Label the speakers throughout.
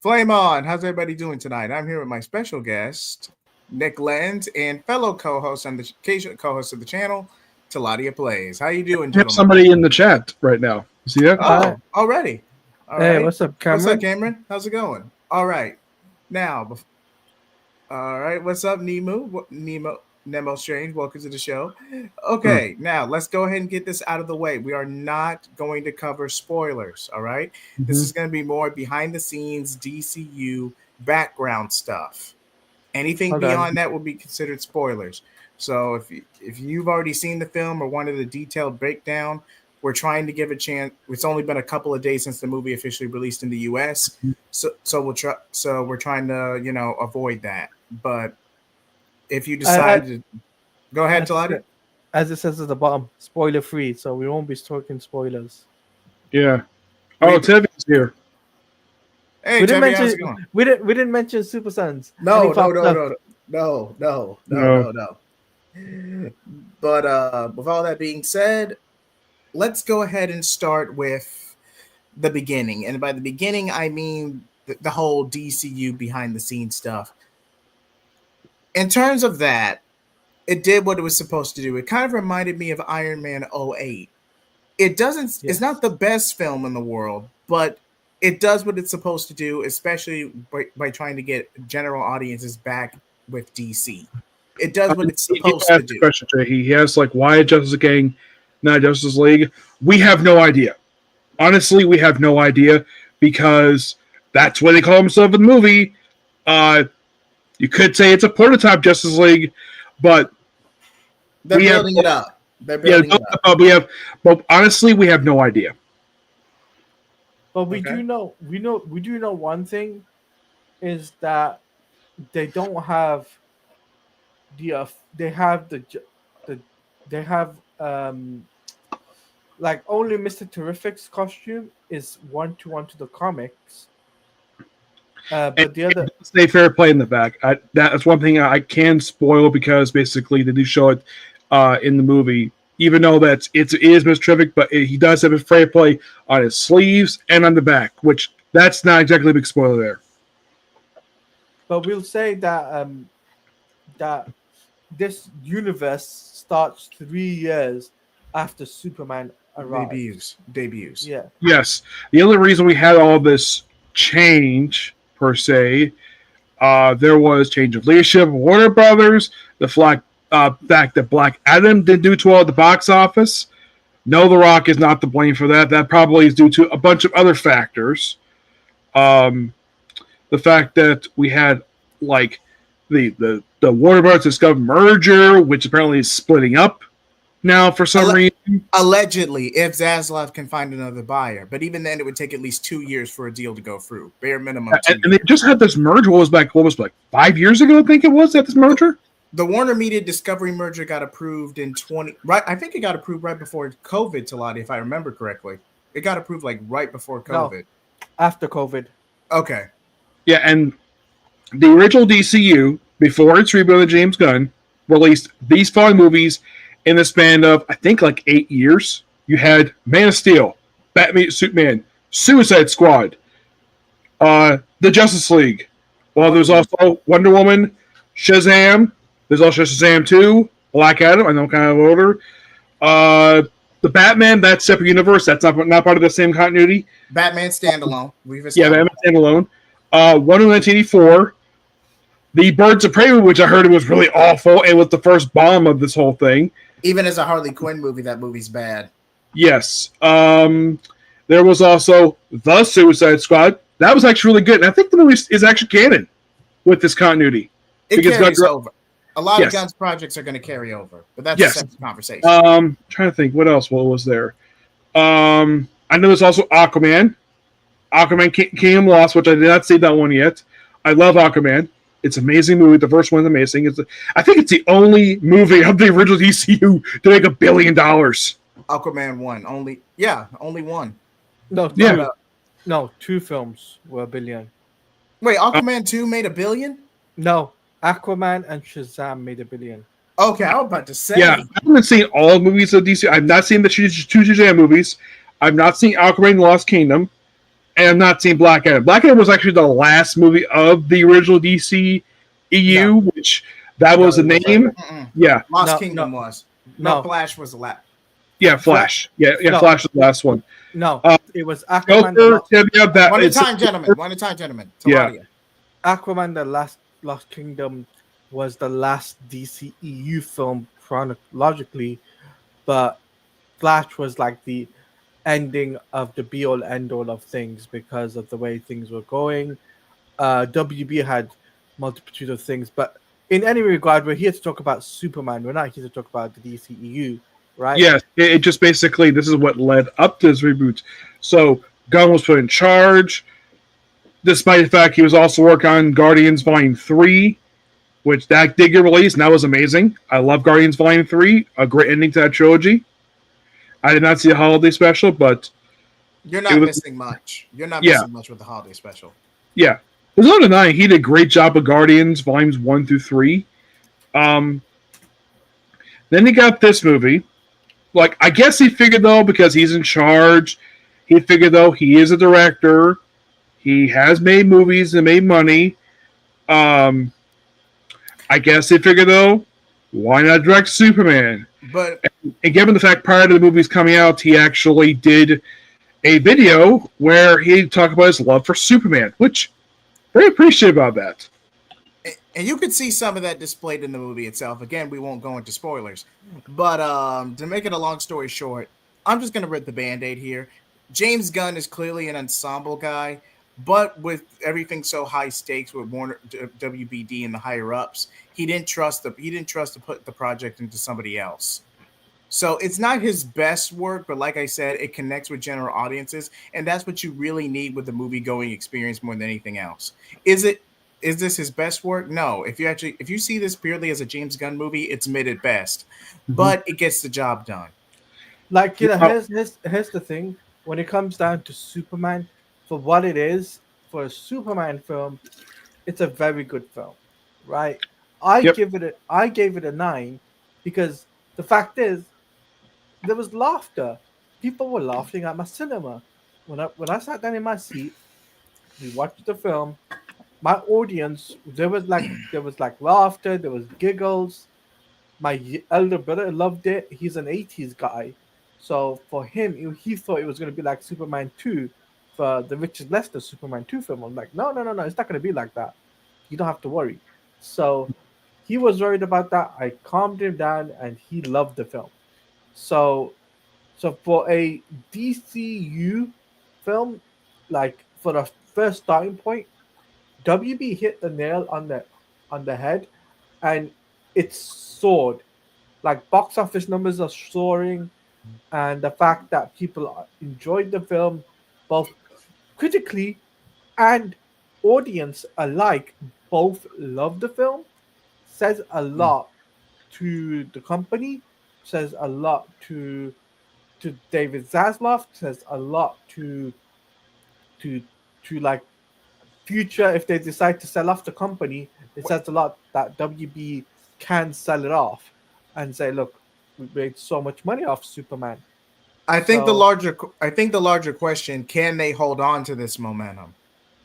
Speaker 1: Flame on! How's everybody doing tonight? I'm here with my special guest, Nick Lenz, and fellow co-host on the occasional co-host of the channel, Taladia Plays. How you doing,
Speaker 2: We have
Speaker 1: gentlemen?
Speaker 2: somebody in the chat right now. See that?
Speaker 1: Oh, already. All
Speaker 3: Hey,
Speaker 1: right.
Speaker 3: what's up,
Speaker 1: What's up,
Speaker 3: Cameron?
Speaker 1: Cameron? How's it going? All right. Now, all right. What's up, Nemo Strange? Welcome to the show. Okay, now let's go ahead and get this out of the way. We are not going to cover spoilers. All right. This is going to be more behind the scenes DCU background stuff. Anything
Speaker 3: Okay.
Speaker 1: beyond that will be considered spoilers. So if you've already seen the film or wanted a detailed breakdown, we're trying to give a chance. It's only been a couple of days since the movie officially released in the U.S., so we'll try. So we're trying to avoid that. But if you decide to go ahead, Talati.
Speaker 3: As it says at the bottom, spoiler free, so we won't be talking spoilers.
Speaker 2: Yeah. Oh, Tevin's here.
Speaker 1: Hey,
Speaker 3: we didn't
Speaker 1: Jeffy, how's it
Speaker 3: mention
Speaker 1: going?
Speaker 3: we didn't mention Super Sons.
Speaker 1: No. But with all that being said, let's go ahead and start with the beginning. And by the beginning, I mean the whole DCU behind the scenes stuff. In terms of that, it did what it was supposed to do. It kind of reminded me of Iron Man 08. It doesn't. It's not the best film in the world, but it does what it's supposed to do, especially by trying to get general audiences back with DC. It does what it's supposed to do.
Speaker 2: Question, Jay. He has why Justice Gang, not Justice League. We have no idea. Honestly, we have no idea because that's what they call themselves in the movie. You could say it's a prototype Justice League, but
Speaker 1: they're building it up. They're building it up.
Speaker 2: But honestly, we have no idea.
Speaker 3: But we do know one thing is that they don't have only Mr. Terrific's costume is 1-to-1 to the comics. But the other
Speaker 2: stay fair play in the back. That's one thing I can spoil because basically they do show it in the movie. Even though it is Mr. Terrific, but he does have a fair play on his sleeves and on the back, which that's not exactly a big spoiler there.
Speaker 3: But we'll say that that this universe starts 3 years after Superman arrives.
Speaker 1: Debuts.
Speaker 3: Yeah.
Speaker 2: Yes. The only reason we had all this change per se, there was change of leadership of Warner Brothers, the fact that Black Adam didn't do too well at the box office. No, The Rock is not to blame for that. That probably is due to a bunch of other factors. The fact that we had the Warner Brothers Discovery merger, which apparently is splitting up now for some reason.
Speaker 1: Allegedly, if Zaslav can find another buyer. But even then, it would take at least 2 years for a deal to go through. Bare minimum.
Speaker 2: And they just had this merger. What was 5 years ago? I think it was at this merger.
Speaker 1: The Warner Media Discovery merger got approved in I think it got approved right before COVID, Talati, if I remember correctly. It got approved right before COVID.
Speaker 3: No, after COVID.
Speaker 1: Okay.
Speaker 2: Yeah, and the original DCU, before its reboot of James Gunn, released these 5 movies in the span of, I think, 8 years. You had Man of Steel, Batman, Superman, Suicide Squad, the Justice League. Well, there's also Wonder Woman, Shazam. There's also Shazam 2, Black Adam. I know, kind of order. The Batman, that's separate universe. That's not part of the same continuity.
Speaker 1: Batman standalone.
Speaker 2: Batman standalone. Wonder Woman 1984. The Birds of Prey, which I heard was really awful and was the first bomb of this whole thing.
Speaker 1: Even as a Harley Quinn movie, that movie's bad.
Speaker 2: Yes. There was also The Suicide Squad. That was actually really good. And I think the movie is actually canon with this continuity.
Speaker 1: It carries over. A lot of Gunn's projects are going to carry over, but that's a separate conversation.
Speaker 2: Trying to think what else was there. I know there's also Aquaman. Aquaman Kingdom Lost, which I did not see that one yet. I love Aquaman. It's an amazing movie. The first one's amazing. I think it's the only movie of the original DCU to make $1 billion.
Speaker 1: Aquaman 1. Only one.
Speaker 3: No, 2 films were $1 billion.
Speaker 1: Wait, Aquaman 2 made $1 billion?
Speaker 3: No, Aquaman and Shazam made $1 billion.
Speaker 1: Okay, I was about to say.
Speaker 2: Yeah, I haven't seen all movies of DC. I've not seen the two Shazam movies. I've not seen Aquaman Lost Kingdom. and I'm not seeing Black Adam. Black Adam was actually the last movie of the original DC EU, which that was the name. Yeah,
Speaker 1: Lost Kingdom was. No, Flash was the last.
Speaker 2: Yeah, Flash. Yeah, Flash was the last one.
Speaker 3: No, it was
Speaker 2: Aquaman.
Speaker 1: One at a time, gentlemen. One at a time, gentlemen.
Speaker 2: Yeah.
Speaker 3: Aquaman, the Lost Kingdom was the last DC EU film chronologically, but Flash was like the ending of the be-all end-all of things because of the way things were going. WB had multitude of things, but in any regard, we're here to talk about Superman. We're not here to talk about the DCEU, right?
Speaker 2: Yes, it just basically, this is what led up to this reboot. So Gunn was put in charge, despite the fact he was also working on Guardians Volume 3, which that did get released, and that was amazing. I love Guardians Volume 3, a great ending to that trilogy. I did not see the holiday special, but
Speaker 1: you're not missing much. You're not missing much with the holiday special.
Speaker 2: Yeah. There's no denying he did a great job with Guardians Volumes 1 through 3. Then he got this movie. Like, I guess he figured, though, because he's in charge, he figured, though, he is a director. He has made movies and made money. I guess he figured, though, why not direct Superman?
Speaker 1: But
Speaker 2: and given the fact prior to the movies coming out, he actually did a video where he talked about his love for Superman, which very appreciative about that.
Speaker 1: And you could see some of that displayed in the movie itself. Again, we won't go into spoilers. But to make it a long story short, I'm just going to rip the Band-Aid here. James Gunn is clearly an ensemble guy, but with everything so high stakes with Warner WBD and the higher ups, he didn't trust to put the project into somebody else. So it's not his best work, but like I said, it connects with general audiences, and that's what you really need with the movie-going experience more than anything else. Is this his best work? No. If you see this purely as a James Gunn movie, it's mid at best, but it gets the job done.
Speaker 3: Like, here's the thing: when it comes down to Superman, for what it is, for a Superman film, it's a very good film, right? I gave it a 9 because the fact is, there was laughter. People were laughing at my cinema. When I sat down in my seat, we watched the film. My audience, there was like laughter, there was giggles. My elder brother loved it. He's an 80s guy. So for him, he thought it was going to be like Superman 2 for the Richard Lester Superman 2 film. I'm like, no, it's not going to be like that. You don't have to worry. So he was worried about that. I calmed him down, and he loved the film. So for a DCU film, like for the first starting point, WB hit the nail on the head, and it's soared. Like, box office numbers are soaring, and the fact that people enjoyed the film, both critically and audience alike, both love the film, says a lot to the company, says a lot to David Zaslav, says a lot to like future. If they decide to sell off the company, it says a lot that WB can sell it off and say, look, we made so much money off Superman.
Speaker 1: I think the larger question, can they hold on to this momentum?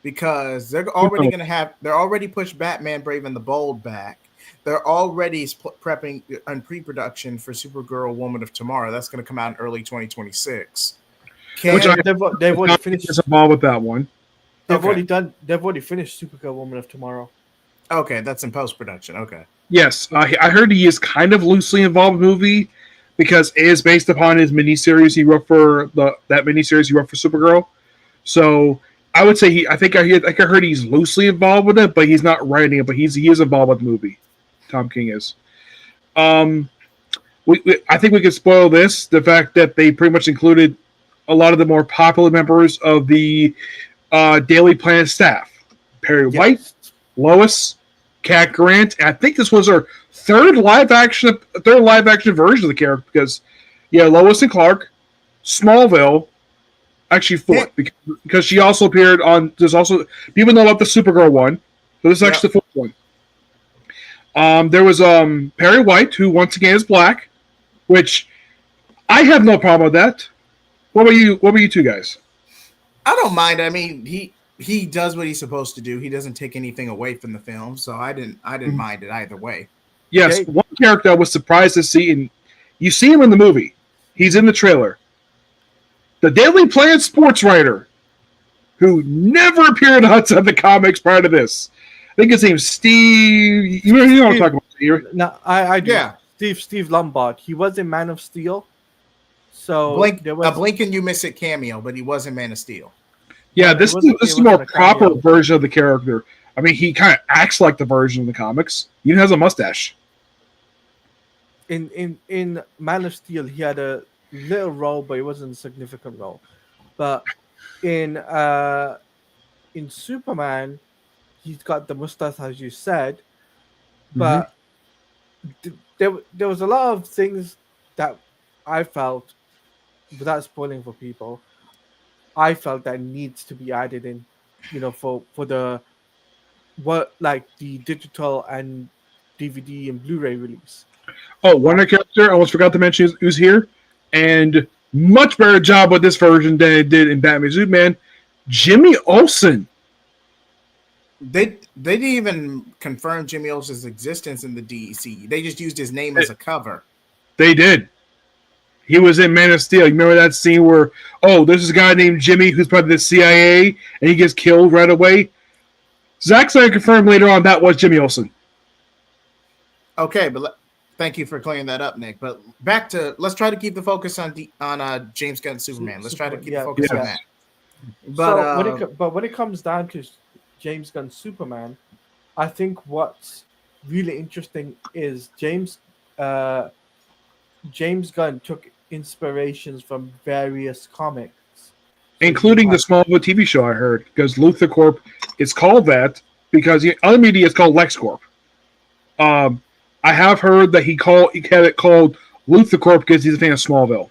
Speaker 1: Because they're already pushed Batman Brave and the Bold back. They're already prepping on pre-production for Supergirl Woman of Tomorrow. That's going to come out in early 2026.
Speaker 3: They've already finished.
Speaker 2: Involved with that one.
Speaker 3: They've already finished Supergirl Woman of Tomorrow.
Speaker 1: Okay, that's in post-production. Okay.
Speaker 2: Yes, I heard he is kind of loosely involved in the movie because it is based upon his miniseries he wrote for Supergirl. So I would say I heard he's loosely involved with it, but he's not writing it. But he is involved with the movie. Tom King is. I think we could spoil this. The fact that they pretty much included a lot of the more popular members of the Daily Planet staff. Perry White, Lois, Cat Grant. And I think this was her third live action version of the character because, Lois and Clark, Smallville, actually fourth because she also appeared on. There's also people know about the Supergirl one, so this is actually the fourth one. There was Perry White, who once again is black, which I have no problem with that. What about you two guys?
Speaker 1: I don't mind. I mean, he does what he's supposed to do. He doesn't take anything away from the film, so I didn't
Speaker 2: Mhm.
Speaker 1: mind it either way.
Speaker 2: Yes,
Speaker 3: Jay,
Speaker 2: one character I was surprised to see, and you see him in the movie. He's in the trailer. The Daily Planet sports writer, who never appeared outside the comics prior to this. I think his name's Steve. You know what I'm
Speaker 3: Steve,
Speaker 2: talking about here.
Speaker 3: no, I do.
Speaker 1: Yeah,
Speaker 3: Steve Lombard. He was in Man of Steel, so
Speaker 1: blink
Speaker 3: there
Speaker 1: a
Speaker 3: was
Speaker 1: blink and you miss it cameo, but he was in Man of Steel.
Speaker 2: Yeah,
Speaker 3: but
Speaker 2: this
Speaker 3: it
Speaker 2: is a more
Speaker 3: wasn't a
Speaker 2: proper
Speaker 3: cameo.
Speaker 2: version of the character. I mean, he kind of acts like the version of the comics. He even has a mustache.
Speaker 3: In Man of Steel, he had a little role, but it wasn't a significant role. But in uh in Superman, he's got the mustache, as you said.
Speaker 2: Hmm.
Speaker 3: But there was a lot of things that I felt, without spoiling for people, I felt that needs to be added in, for the what like the digital and DVD and Blu-ray release,
Speaker 2: Oh, one
Speaker 3: right?
Speaker 2: other character I almost forgot to mention who's here, and much better job with this version than it did in Batman Superman. Jimmy Olsen.
Speaker 1: They didn't even confirm Jimmy Olsen's existence in the DEC. They just used his name
Speaker 2: They,
Speaker 1: as a cover.
Speaker 2: they did. He was in Man of Steel. You remember that scene where, oh, there's this guy named Jimmy who's part of the CIA, and he gets killed right away? Zack Snyder confirmed later on that was Jimmy Olsen.
Speaker 1: Okay, but thank you for clearing that up, Nick. But back to let's try to keep the focus on James Gunn's Superman. Let's try to
Speaker 3: Superman,
Speaker 1: keep the
Speaker 3: yeah,
Speaker 1: focus on
Speaker 3: yeah.
Speaker 1: that. But
Speaker 3: So when it comes down to James Gunn's Superman, I think what's really interesting is uh, James Gunn took inspirations from various comics. So you
Speaker 2: Including the
Speaker 3: have
Speaker 2: Smallville TV show, I heard, because Luthor Corp is called that because the other media is called LexCorp. Um, I have heard that he had it called Luthor Corp because he's a fan of Smallville.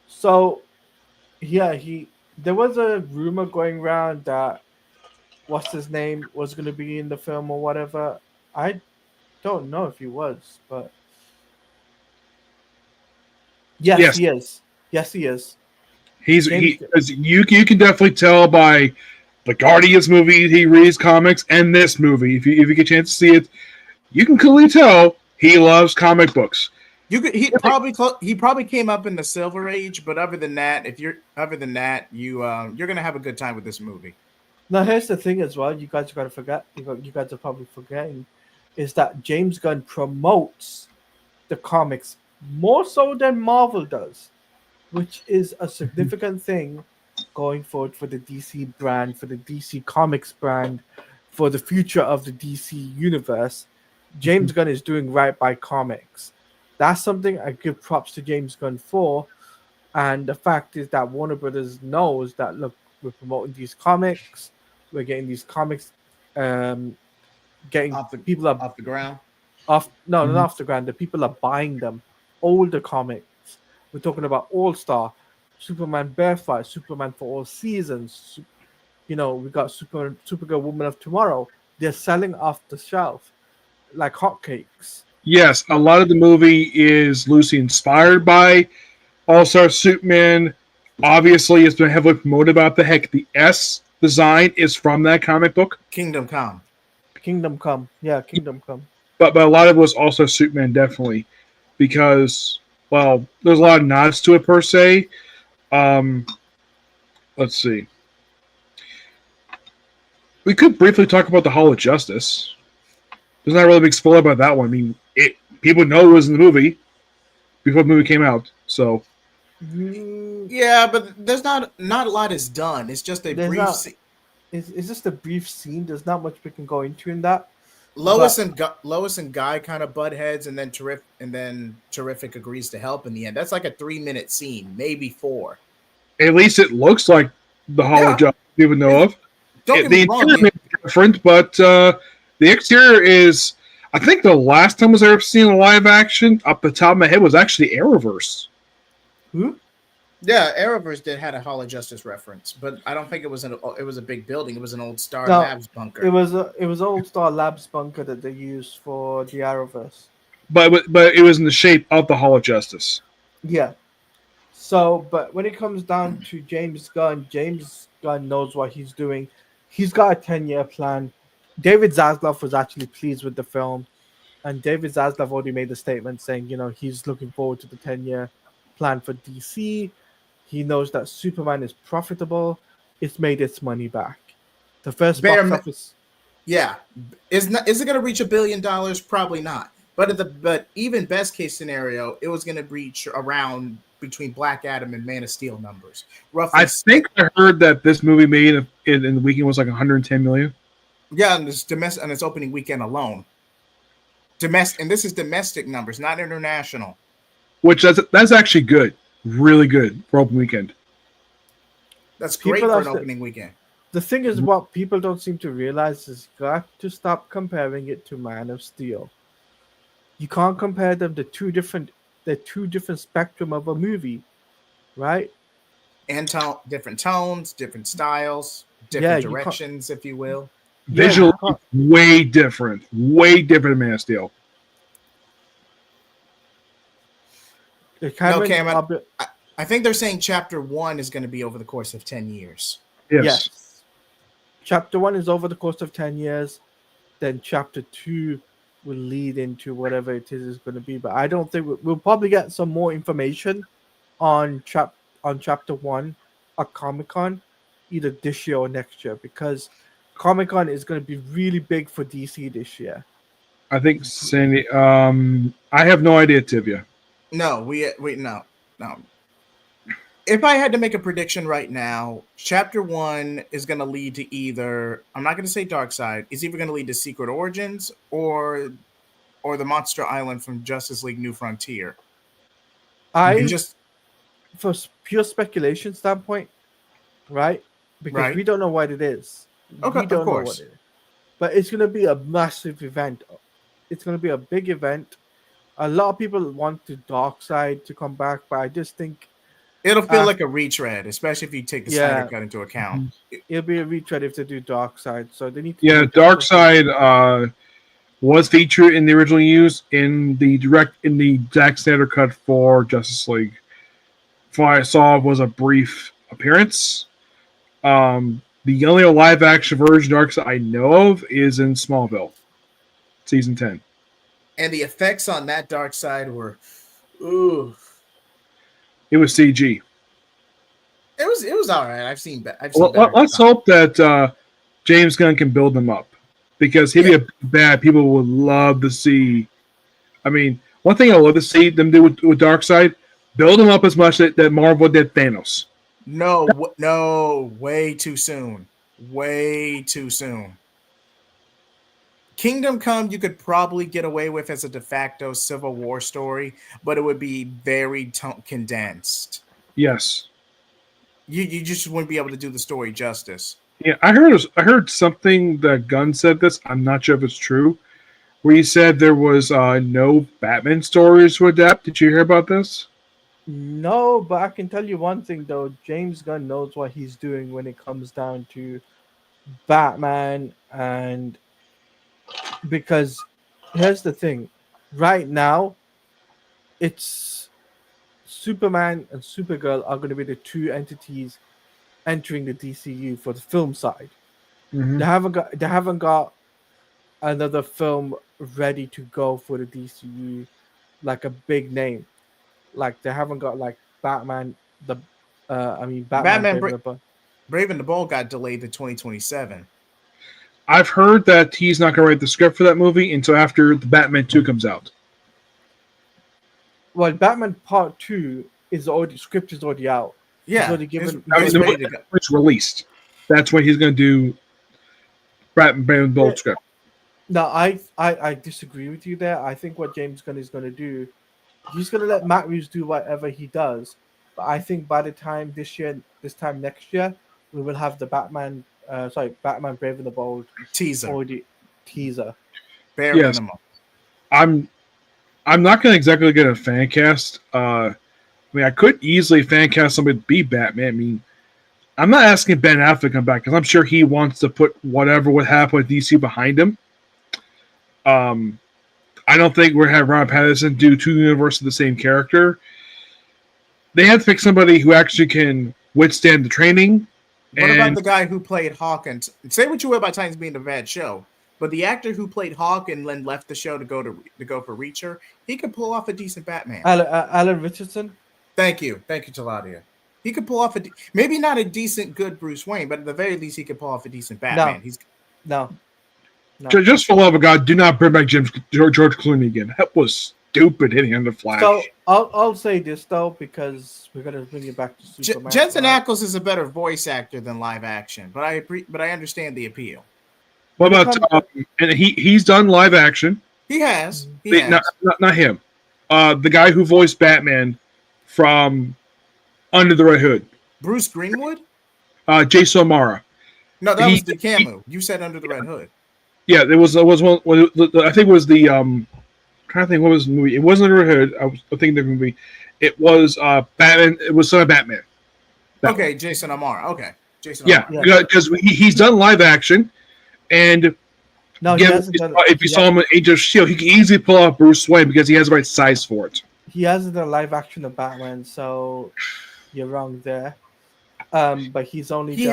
Speaker 3: so yeah, he there was a rumor going around that what's his name was going to be in the film or whatever. I don't know if he was, but yes,
Speaker 2: Yes,
Speaker 3: he is. Yes, he is.
Speaker 2: he's
Speaker 3: James.
Speaker 2: he. You can definitely tell by the Guardians movie he reads comics and this movie. If you get a chance to see it, you can clearly tell he loves comic books.
Speaker 1: you could he probably came up in the Silver Age. But you're gonna have a good time with this movie.
Speaker 3: Now here's the thing as well. You guys got to forget. You guys are probably forgetting, is that James Gunn promotes the comics more so than Marvel does, which is a significant thing going forward for the DC brand, for the DC Comics brand, for the future of the DC universe. James Gunn is doing right by comics. That's something I give props to James Gunn for. And the fact is that Warner Brothers knows that, look, we're promoting these comics, we're getting these comics, getting
Speaker 1: Off the
Speaker 3: people are
Speaker 1: off the ground.
Speaker 3: off, no, not
Speaker 2: Mhm.
Speaker 3: off the ground. The people are buying them. Older comics. We're talking about All Star, Superman Birthright, Superman for All Seasons. We got Supergirl, Woman of Tomorrow. They're selling off the shelf like hotcakes.
Speaker 2: Yes, a lot of the movie is loosely inspired by All Star Superman. Obviously, it's been heavily promoted about the heck. The S design is from that comic book,
Speaker 1: Kingdom Come.
Speaker 3: Kingdom Come, yeah, Kingdom Come.
Speaker 2: but a lot of it was also Superman, definitely, because well, there's a lot of nods to it per se. Um, let's see. We could briefly talk about the Hall of Justice. There's not really a big spoiler about that one. I mean, people know it was in the movie before the movie came out. So
Speaker 1: Yeah, but there's not a lot is done. It's just a
Speaker 3: There's
Speaker 1: brief.
Speaker 3: not. It's just a brief scene. There's not much we can go into in that.
Speaker 1: Lois
Speaker 3: But
Speaker 1: and Lois and Guy kind of butt heads, and then Terrific agrees to help in the end. That's like a 3-minute scene, maybe 4.
Speaker 2: at least it looks like the Hall
Speaker 1: Yeah,
Speaker 2: of Justice people know of.
Speaker 1: don't get
Speaker 2: The
Speaker 1: me wrong.
Speaker 2: interior may be different, but the exterior is. I think the last time I was ever seen a live action, up the top of my head, was actually Arrowverse.
Speaker 3: who?
Speaker 1: Yeah, Arrowverse had a Hall of Justice reference, but I don't think it was it was a big building. It was an old Star
Speaker 3: No,
Speaker 1: Labs bunker.
Speaker 3: it was Old Star Labs bunker that they used for the Arrowverse.
Speaker 2: But it was in the shape of the Hall of Justice.
Speaker 3: Yeah. So, but when it comes down to James Gunn knows what he's doing. He's got a 10-year plan. David Zaslav was actually pleased with the film, and David Zaslav already made a statement saying, he's looking forward to the 10-year plan for DC. He knows that Superman is profitable. It's made its money back. The first box
Speaker 1: Bare,
Speaker 3: office.
Speaker 1: yeah, is it going to reach $1 billion? Probably not. But even best case scenario, it was going to reach around between Black Adam and Man of Steel numbers, roughly.
Speaker 2: I think I heard that this movie made in the weekend was like 110 million.
Speaker 1: Yeah, and it's domestic on its opening weekend alone. Domestic, and this is domestic numbers, not international.
Speaker 2: Which that's actually good, really good for open weekend.
Speaker 1: That's great for an opening weekend.
Speaker 3: The thing is, what people don't seem to realize is you got to stop comparing it to Man of Steel. You can't compare them. They're two different spectrum of a movie, right?
Speaker 1: And different tones, different styles, different directions, if you will.
Speaker 2: Visually, way different than Man of Steel.
Speaker 1: No, Cam, I think they're saying Chapter 1 is going to be over the course of 10 years.
Speaker 3: Yes. Chapter 1 is over the course of 10 years. Then Chapter 2 will lead into whatever it is going to be. But I don't think we'll probably get some more information on Chapter 1 at Comic-Con either this year or next year, because Comic-Con is going to be really big for DC this year.
Speaker 2: I think Sandy. I have no idea, Tivia.
Speaker 1: No, no. If I had to make a prediction right now, Chapter 1 is going to lead to either, I'm not going to say Darkseid, it's either going to lead to Secret Origins or the Monster Island from Justice League New Frontier.
Speaker 3: For pure speculation standpoint, right? Because we don't know what it is.
Speaker 1: Okay,
Speaker 3: we don't
Speaker 1: of course.
Speaker 3: know what it is. But it's going to be a massive event. It's going to be a big event. A lot of people want the Darkseid to come back, but I just think
Speaker 1: it'll feel like a retread, especially if you take the Snyder Cut into account.
Speaker 3: It'll be a retread if they do Darkseid. So they need to.
Speaker 2: Yeah, Darkseid was featured in the original use in the Zack Snyder cut for Justice League. What I saw was a brief appearance. The only live action version of Darkseid I know of is in Smallville, season 10.
Speaker 1: And the effects on that Darkseid were, ooh.
Speaker 2: It was CG.
Speaker 1: It was all right. I've seen better.
Speaker 2: Let's hope that James Gunn can build them up, because he'd be a bad. People would love to see. I mean, one thing I love to see them do with Darkseid, build him up as much that Marvel did Thanos.
Speaker 1: No, way too soon. Way too soon. Kingdom Come, you could probably get away with as a de facto Civil War story, but it would be very condensed.
Speaker 2: Yes.
Speaker 1: You just wouldn't be able to do the story justice.
Speaker 2: Yeah, I heard something that Gunn said this. I'm not sure if it's true, where he said there was no Batman stories to adapt. Did you hear about this?
Speaker 3: No, but I can tell you one thing though. James Gunn knows what he's doing when it comes down to Batman, and because here's the thing, right now it's Superman and Supergirl are going to be the two entities entering the DCU for the film side.
Speaker 2: Mm-hmm.
Speaker 3: They haven't got another film ready to go for the DCU, like a big name. Like they haven't got like Batman. Batman
Speaker 1: Brave and the Bold got delayed to 2027.
Speaker 2: I've heard that he's not going to write the script for that movie until after the Batman 2 comes out.
Speaker 3: Well, Batman Part 2 script is already out.
Speaker 1: Yeah,
Speaker 3: he's already given.
Speaker 2: It's released. That's when he's going to do Batman Bold script.
Speaker 3: No, I disagree with you there. I think what James Gunn is going to do, he's going to let Matt Reeves do whatever he does. But I think by the time this time next year, we will have the Batman Brave and the Bold
Speaker 1: teaser.
Speaker 3: Bare
Speaker 1: minimum.
Speaker 2: I'm not going to exactly get a fan cast. I could easily fan cast somebody to be Batman. I mean, I'm not asking Ben Affleck to come back because I'm sure he wants to put whatever would happen with DC behind him. I don't think we're going to have Ron Pattinson do two universes of the same character. they have to pick somebody who actually can withstand the training.
Speaker 1: What about the guy who played Hawk? And say what you will about Titans being a bad show, but the actor who played Hawk and then left the show to go for Reacher, he could pull off a decent Batman.
Speaker 3: Alan Richardson.
Speaker 1: Thank you, Taladia. He could pull off maybe not a decent, good Bruce Wayne, but at the very least, he could pull off a decent Batman.
Speaker 3: No.
Speaker 2: Just for love of God, do not bring back George Clooney again. That was stupid hitting on the Flash.
Speaker 3: So I'll say this though, because we're gonna bring it back to Superman.
Speaker 1: Jensen Ackles is a better voice actor than live action, but I understand the appeal.
Speaker 2: What about and he's done live action?
Speaker 1: He has.
Speaker 2: Not him. The guy who voiced Batman from Under the Red Hood.
Speaker 1: Bruce Greenwood?
Speaker 2: Jason O'Mara.
Speaker 1: No, that was DeCamu. You said Under the Red Hood.
Speaker 2: Yeah, there was one. I think it was the trying to think what was the movie. It wasn't Under the Red Hood. I was thinking the movie. It was Batman. It was Son of Batman.
Speaker 1: Okay, Jason O'Mara. Okay, Jason.
Speaker 2: Yeah, because he's done live action, and
Speaker 3: no, he hasn't done.
Speaker 2: If you saw him in Age of S.H.I.E.L.D., he can easily pull off Bruce Wayne because he has the right size for it.
Speaker 3: He hasn't done live action of Batman, so you're wrong there. But he's only
Speaker 1: He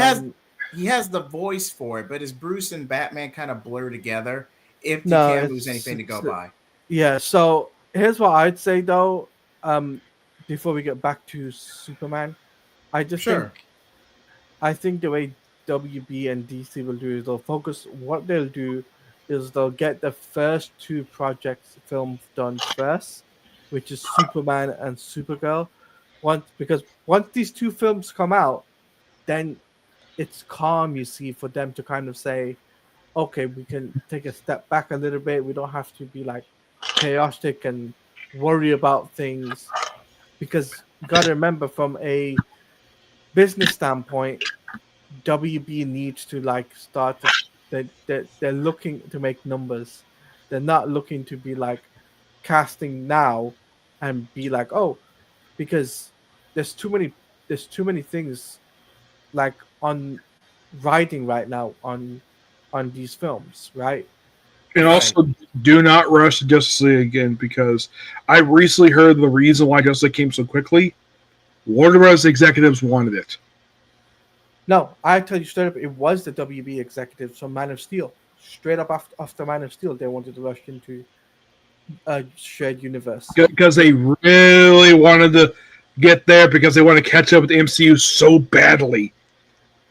Speaker 1: has the voice for it, but is Bruce and Batman kind of blur together if he can't lose anything to go by?
Speaker 3: Yeah, so here's what I'd say though, before we get back to Superman. I think the way WB and DC will do is what they'll do is they'll get the first two films done first, which is Superman and Supergirl. Because once these two films come out, then it's calm, you see, for them to kind of say, okay, we can take a step back a little bit. We don't have to be like chaotic and worry about things. Because you got to remember, from a business standpoint, WB needs to like start they're looking to make numbers. They're not looking to be like casting now and be like, oh, because there's too many things like on writing right now on these films, right?
Speaker 2: And also, do not rush to Justice League again, because I recently heard the reason why Justice League came so quickly. Warner Bros. Executives wanted it.
Speaker 3: No, I tell you straight up, it was the WB executives from Man of Steel. Straight up after Man of Steel, they wanted to rush into a shared universe.
Speaker 2: Because they really wanted to get there, because they want to catch up with the MCU so badly.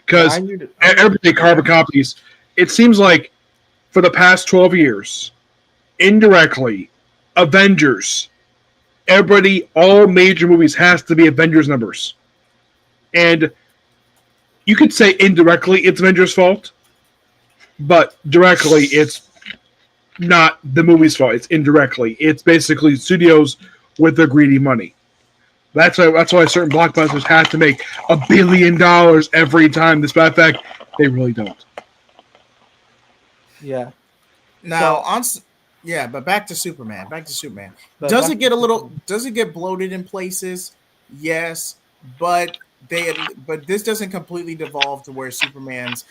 Speaker 2: Because everyday carbon copies, it seems like for the past 12 years, indirectly, Avengers, everybody, all major movies has to be Avengers numbers. And you could say indirectly it's Avengers' fault, but directly it's not the movie's fault. It's indirectly. It's basically studios with their greedy money. That's why certain blockbusters have to make $1 billion every time. Despite the fact they really don't.
Speaker 3: Yeah.
Speaker 1: Now but back to Superman. Does it get bloated in places? Yes, but this doesn't completely devolve to where Superman's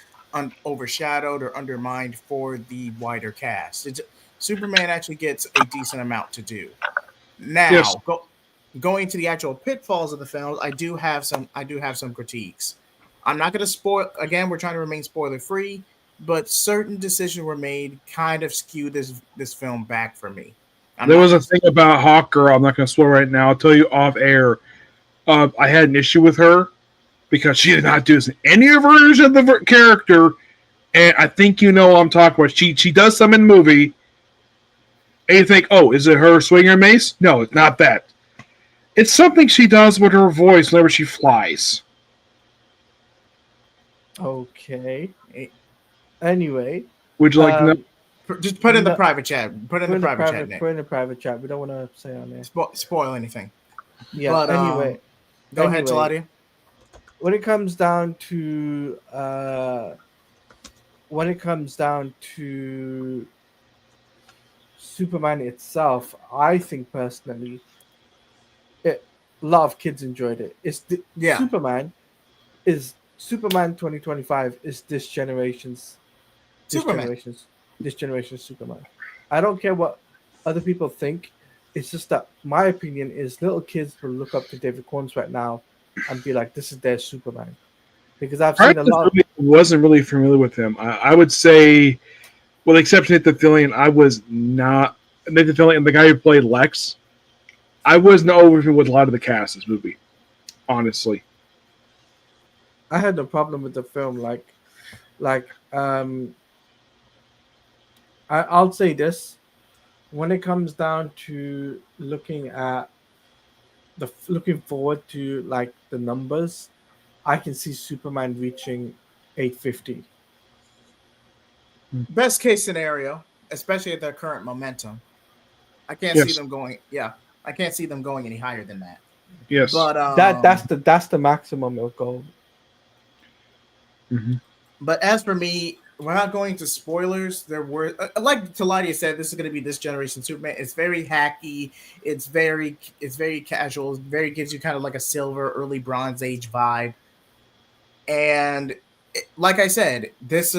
Speaker 1: overshadowed or undermined for the wider cast. Superman actually gets a decent amount to do. Now, yes. Going to the actual pitfalls of the film, I do have some critiques. I'm not going to spoil. Again, we're trying to remain spoiler free, but certain decisions were made kind of skew this film back for me.
Speaker 2: There was a thing about Hawkgirl. I'm not going to spoil right now. I'll tell you off air. I had an issue with her because she did not do this in any version of the character, and I think you know what I'm talking about. She does some in the movie, and you think, oh, is it her swinging her mace? No, it's not that. It's something she does with her voice whenever she flies.
Speaker 3: Okay. Anyway.
Speaker 2: Would you like to
Speaker 1: just put in the private chat. Put in the private chat, Nick.
Speaker 3: Put in the private chat. We don't want to say on there.
Speaker 1: Spoil anything.
Speaker 3: Yeah, but, anyway.
Speaker 1: Go ahead, Taladia.
Speaker 3: When it comes down to Superman itself, I think personally, a lot of kids enjoyed it. Superman 2025 is this generation's Superman. I don't care what other people think. It's just that my opinion is little kids will look up to David Cornsweet now and be like, "This is their Superman," because I've
Speaker 2: Prior
Speaker 3: seen
Speaker 2: to
Speaker 3: a
Speaker 2: this
Speaker 3: lot.
Speaker 2: movie, I wasn't really familiar with him. I would say, with the exception of Nathan Fillion, I was not Nathan Fillion and the guy who played Lex. I wasn't over with a lot of the cast in this movie, honestly.
Speaker 3: I had no problem with the film. Like I'll say this: when it comes down to looking at looking forward to like the numbers, I can see Superman reaching 850.
Speaker 1: Best case scenario, especially at their current momentum. I can't see
Speaker 2: Yes,
Speaker 1: them going. Yeah, I can't see them going any higher than that.
Speaker 2: yes.
Speaker 1: But
Speaker 3: That's the maximum it'll go.
Speaker 2: Mm-hmm.
Speaker 1: but as for me, we're not going to spoilers. There were, like Taladia said, this is going to be this generation Superman. It's very hacky. It's very casual. Very gives you kind of like a silver, early Bronze Age vibe. And like I said, this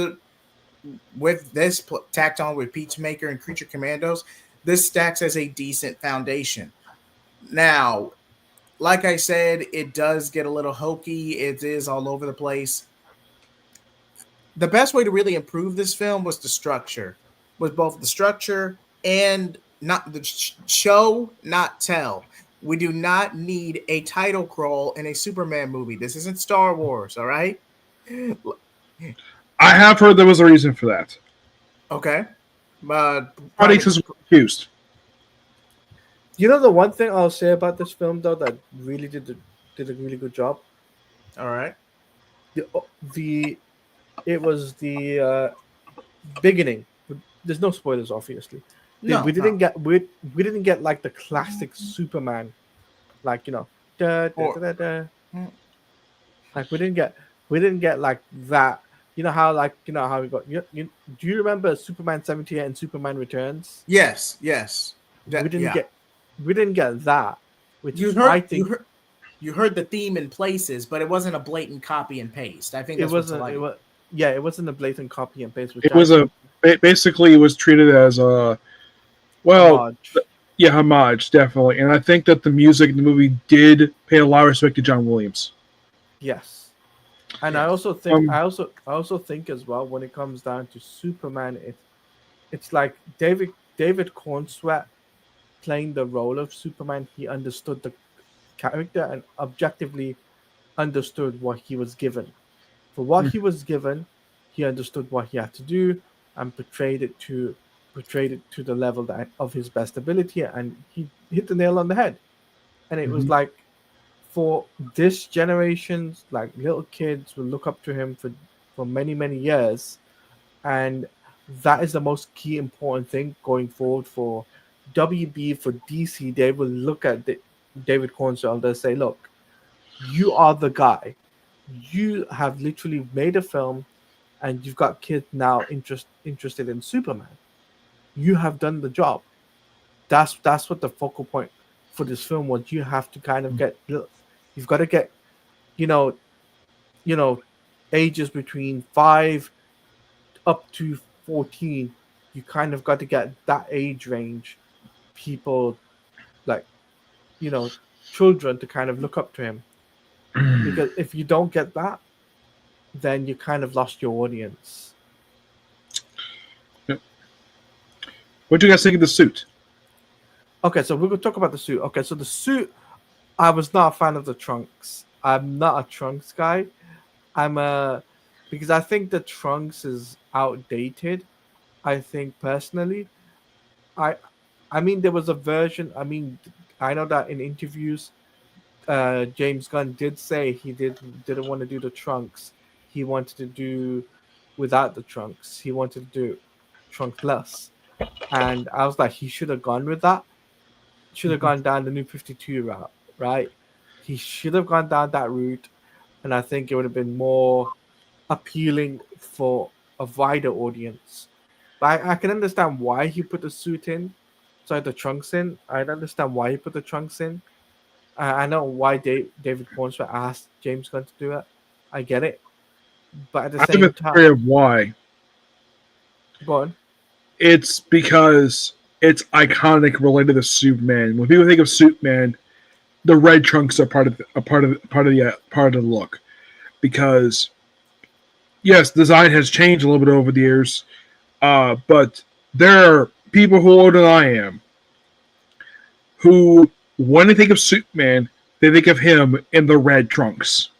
Speaker 1: with this tacked on with Peacemaker and Creature Commandos, this stacks as a decent foundation. Now, like I said, it does get a little hokey. It is all over the place. The best way to really improve this film was the structure, was both the structure and not the show, not tell. We do not need a title crawl in a Superman movie. This isn't Star Wars, all right?
Speaker 2: I have heard there was a reason for that.
Speaker 1: Okay, but
Speaker 2: Audiences were confused.
Speaker 3: You know the one thing I'll say about this film though that really did a really good job.
Speaker 1: all right.
Speaker 3: The the it was the beginning. There's no spoilers, obviously. We
Speaker 1: No,
Speaker 3: didn't
Speaker 1: no.
Speaker 3: get we didn't get like the classic Superman, like da, da, da,
Speaker 1: Or
Speaker 3: da, da. Like we didn't get like that. You know how how we got do you remember Superman 78 and Superman Returns?
Speaker 1: yes, yes.
Speaker 3: We
Speaker 1: That
Speaker 3: didn't
Speaker 1: yeah.
Speaker 3: get we didn't get that, which
Speaker 1: You
Speaker 3: is
Speaker 1: heard
Speaker 3: I
Speaker 1: you
Speaker 3: think
Speaker 1: heard you heard the theme in places, but it wasn't a blatant copy and paste. I think
Speaker 3: it
Speaker 1: that's what
Speaker 3: wasn't it
Speaker 1: Taladi.
Speaker 3: was yeah, it wasn't a blatant copy and paste, which
Speaker 2: It
Speaker 3: I
Speaker 2: was
Speaker 3: think
Speaker 2: basically it was treated as a well,
Speaker 3: homage.
Speaker 2: yeah, homage definitely, and I think that the music in the movie did pay a lot of respect to John Williams.
Speaker 3: Yes. And I
Speaker 1: Yes.
Speaker 3: also think
Speaker 2: Um,
Speaker 3: I also think as well when it comes down to Superman, it's like David Cornsweet playing the role of Superman. He understood the character and objectively understood what he was given. For what he was given, he understood what he had to do and portrayed it to the level that of his best ability, and he hit the nail on the head. And it was
Speaker 2: mhm.
Speaker 3: like for this generation's like little kids will look up to him for many many years, and that is the most key important thing going forward for WB, for DC. They will look at David Cornswell and they'll say, look, you are the guy. You have literally made a film and you've got kids now interested in Superman. You have done the job. That's what the focal point for this film was. You have to kind of you've got to get you know you know ages between 5 up to 14. You kind of got to get that age range people, like you know children, to kind of look up to him, because if you don't get that, then you kind of lost your audience.
Speaker 2: What do you guys think of the suit?
Speaker 3: Okay, so we're gonna talk about the suit. Okay, so the suit, I was not a fan of the trunks. I'm not a trunks guy. I'm a because I think the trunks is outdated. I think personally, I I mean there was a version. I mean I know that in interviews, James Gunn did say he didn't want to do the trunks. He wanted to do without the trunks. He wanted to do trunkless, and I was like, he should have gone with that. Should have gone down the New 52 route, right? He should have gone down that route, and I think it would have been more appealing for a wider audience. But I can understand why he put the suit in, sorry, the trunks in. I understand why he put the trunks in. I know why David Cornswell asked James Gunn to do it. I get it, but at the
Speaker 2: I have a
Speaker 3: same time,
Speaker 2: theory of why.
Speaker 3: go on.
Speaker 2: It's because it's iconic related to Superman. When people think of Superman, the red trunks are part of the look, because yes, design has changed a little bit over the years, but there are people who are older than I am who, when they think of Superman, they think of him in the red trunks.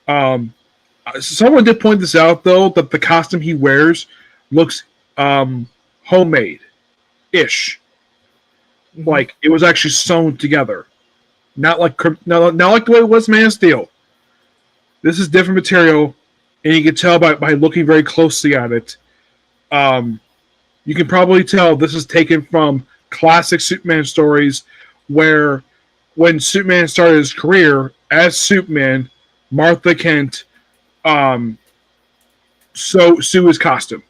Speaker 2: Someone did point this out, though, that the costume he wears looks homemade-ish. Mm-hmm. Like it was actually sewn together. Not like the way it was Man of Steel. This is different material, and you can tell by looking very closely at it. You can probably tell this is taken from classic Superman stories where when Superman started his career as Superman, Martha Kent sew his costume.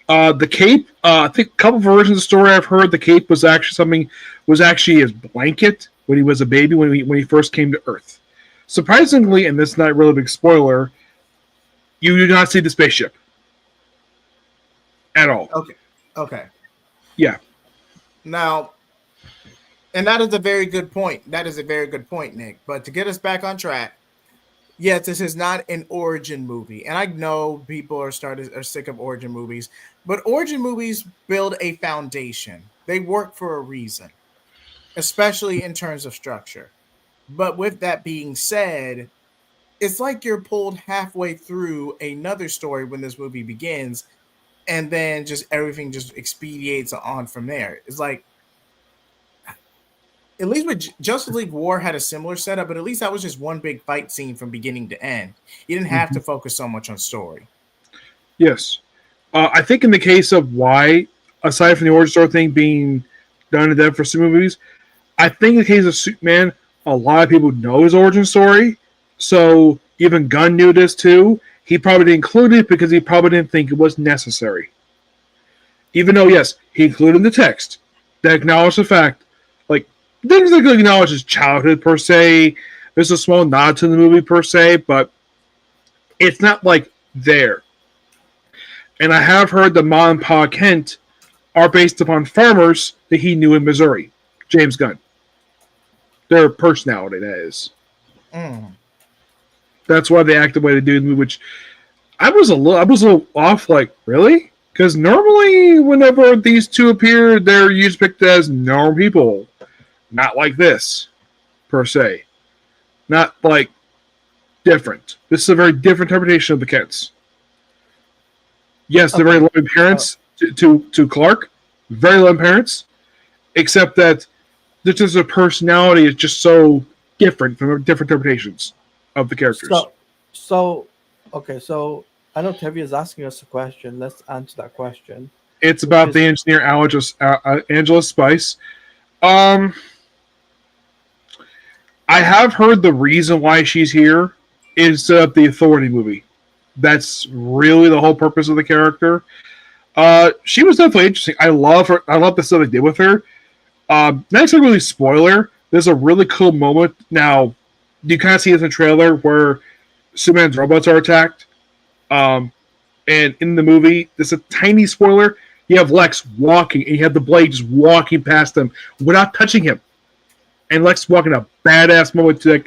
Speaker 2: The cape, I think a couple versions of the story I've heard, the cape was actually his blanket when he was a baby, when he first came to Earth. Surprisingly, and this is not really a big spoiler, you do not see the spaceship at all.
Speaker 1: Okay.
Speaker 2: Yeah.
Speaker 1: Now, and that is a very good point. Nick. But to get us back on track, yes, this is not an origin movie, and I know people are sick of origin movies, but origin movies build a foundation. They work for a reason, especially in terms of structure. But with that being said, it's like you're pulled halfway through another story when this movie begins, and then just everything just expedites on from there. It's like, at least with Justice League War had a similar setup, but at least that was just one big fight scene from beginning to end. You didn't have to focus so much on story.
Speaker 2: Yes. I think in the case of why, aside from the origin story thing being done to death for some movies, I think in the case of Superman, a lot of people know his origin story. So even Gunn knew this too. He probably didn't include it because he probably didn't think it was necessary. Even though, yes, he included in the text that acknowledged the fact, like, didn't really acknowledge his childhood per se. There's a small nod to the movie per se, but it's not like there. And I have heard that Ma and Pa Kent are based upon farmers that he knew in Missouri. James Gunn. Their personality, that is. That's why they act the way they do in the movie, which I was a little off, like, really? Because normally, whenever these two appear, they're usually picked as normal people. Not like this, per se. Not, like, different. This is a very different interpretation of the Kents. Yes, they're very loving parents to Clark. Very loving parents. Except that just a personality is just so different from different interpretations of the characters.
Speaker 3: So I know Tevi is asking us a question. Let's answer that question.
Speaker 2: It's about the engineer Angela Spice. I have heard the reason why she's here is the Authority movie. That's really the whole purpose of the character. She was definitely interesting. I love her. I love the stuff they did with her. Not exactly really spoiler. There's a really cool moment. Now, you kind of see it in the trailer where Superman's robots are attacked. And in the movie, there's a tiny spoiler. You have Lex walking, and you have the Blade just walking past him without touching him. And Lex walking a badass moment to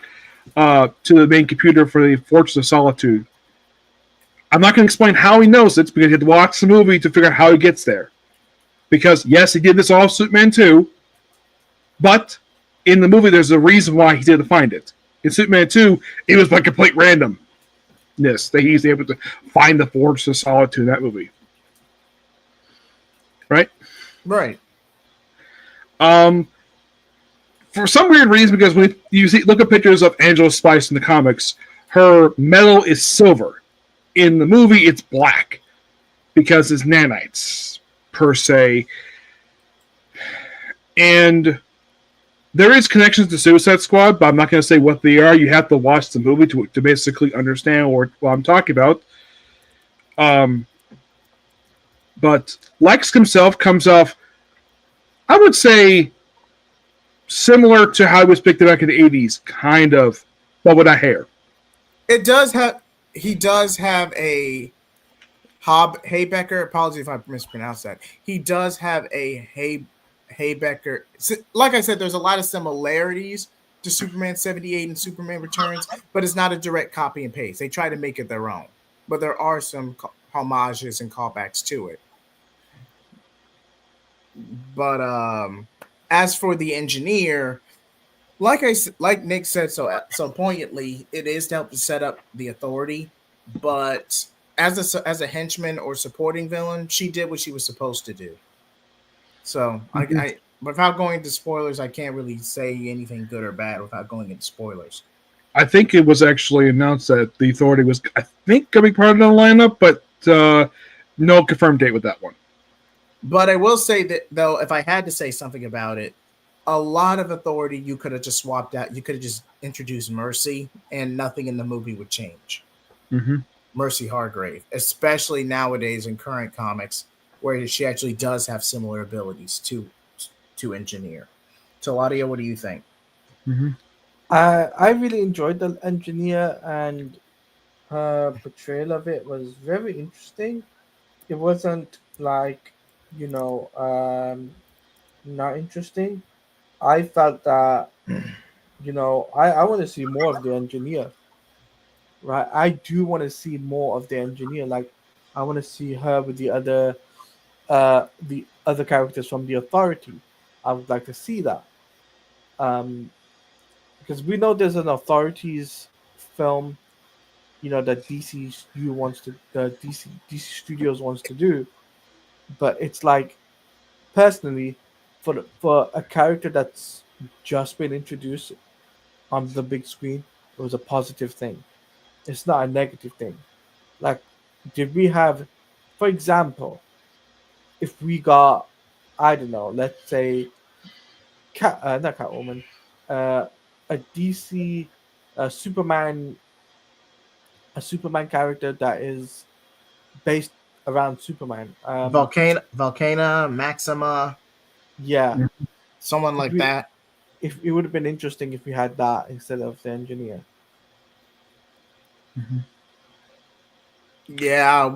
Speaker 2: the main computer for the Fortress of Solitude. I'm not going to explain how he knows it, because you have to watch the movie to figure out how he gets there. Because, yes, he did this all of Superman 2, but in the movie, there's a reason why he didn't find it. In Superman 2, it was by complete randomness that he's able to find the Fortress of Solitude in that movie. Right?
Speaker 1: Right.
Speaker 2: For some weird reason, because when you look at pictures of Angela Spice in the comics, her metal is silver. In the movie, it's black because it's nanites, per se. And there is connections to Suicide Squad, but I'm not going to say what they are. You have to watch the movie to basically understand what I'm talking about. But Lex himself comes off, I would say, similar to how he was picked back in the 80s, kind of, but without hair.
Speaker 1: He does have a Hob Haybecker. Apologies if I mispronounced that. He does have a Haybecker. Like I said, there's a lot of similarities to Superman 78 and Superman Returns, but it's not a direct copy and paste. They try to make it their own, but there are some homages and callbacks to it. But as for the engineer, like Nick said so poignantly, it is to help to set up the Authority, but as a henchman or supporting villain, she did what she was supposed to do. So I without going into spoilers, I can't really say anything good or bad without going into spoilers.
Speaker 2: I think it was actually announced that the Authority was, I think, going to be part of the lineup, but no confirmed date with that one.
Speaker 1: But I will say that, though, if I had to say something about it, a lot of Authority you could have just swapped out. You could have just introduced Mercy, and nothing in the movie would change.
Speaker 2: Mm-hmm.
Speaker 1: Mercy Hargrave, especially nowadays in current comics, where she actually does have similar abilities to Engineer. Taladia, what do you think?
Speaker 2: Mm-hmm.
Speaker 3: I really enjoyed the Engineer, and her portrayal of it was very interesting. It wasn't like, you know, not interesting. I felt that, I want to see more of the Engineer, right? I do want to see more of the Engineer. Like, I want to see her with the other characters from the Authority. I would like to see that. Um, because we know there's an Authorities film, that DCU wants to, the DC Studios wants to do, but it's like, personally, for a character that's just been introduced on the big screen, it was a positive thing. It's not a negative thing. Like, did we have, for example, if we got, I don't know, let's say, not Catwoman, uh, a DC, Superman, a Superman character that is based around Superman.
Speaker 1: Volcana, Maxima,
Speaker 3: Yeah,
Speaker 1: someone
Speaker 3: if
Speaker 1: like
Speaker 3: we,
Speaker 1: that.
Speaker 3: if it would have been interesting if we had that instead of the Engineer.
Speaker 2: Mm-hmm.
Speaker 1: Yeah,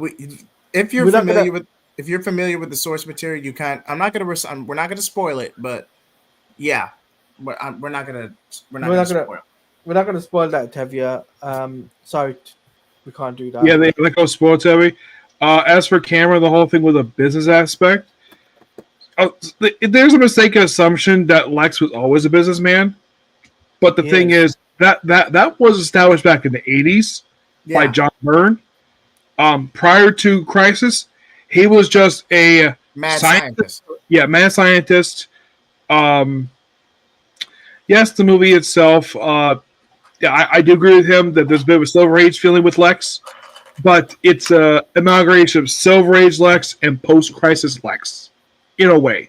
Speaker 1: if you're
Speaker 3: We're not gonna,
Speaker 1: familiar with if you're familiar with the source material, you can't. I'm not gonna. We're not gonna spoil it, but yeah, we're not gonna. We're not
Speaker 3: we're
Speaker 1: gonna
Speaker 3: not gonna,
Speaker 1: spoil.
Speaker 3: we're not gonna spoil that, Tevia. Sorry, we can't do that.
Speaker 2: Yeah, they let go spoil Toby. As for Cameron, the whole thing with a business aspect, there's a mistaken assumption that Lex was always a businessman. But the
Speaker 3: He
Speaker 2: thing
Speaker 3: is.
Speaker 2: is that was established back in the 80s by
Speaker 1: Yeah,
Speaker 2: John Byrne. Prior to Crisis, he was just a
Speaker 1: mad
Speaker 2: scientist.
Speaker 1: scientist.
Speaker 2: Yeah, mad scientist. Um, yes, the movie itself. Yeah, I do agree with him that there's a bit of a Silver Age feeling with Lex, but it's a amalgamation of Silver Age Lex and post Crisis Lex, in a way.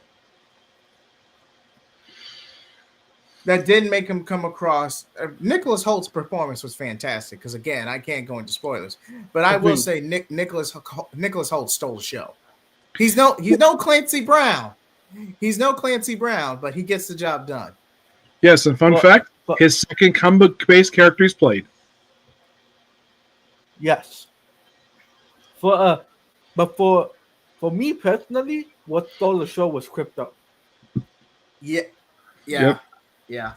Speaker 1: That did make him come across. Nicholas Holt's performance was fantastic. Because again, I can't go into spoilers, but I will
Speaker 3: Agreed.
Speaker 1: say Nicholas Holt stole the show. He's no Clancy Brown. He's no Clancy Brown, but he gets the job done.
Speaker 2: Yes, and fun
Speaker 3: But,
Speaker 2: fact:
Speaker 3: but
Speaker 2: his second comic-based character he's played.
Speaker 3: yes, for but for me personally, what stole the show was Crypto.
Speaker 1: Yeah, yeah,
Speaker 2: Yep.
Speaker 1: yeah.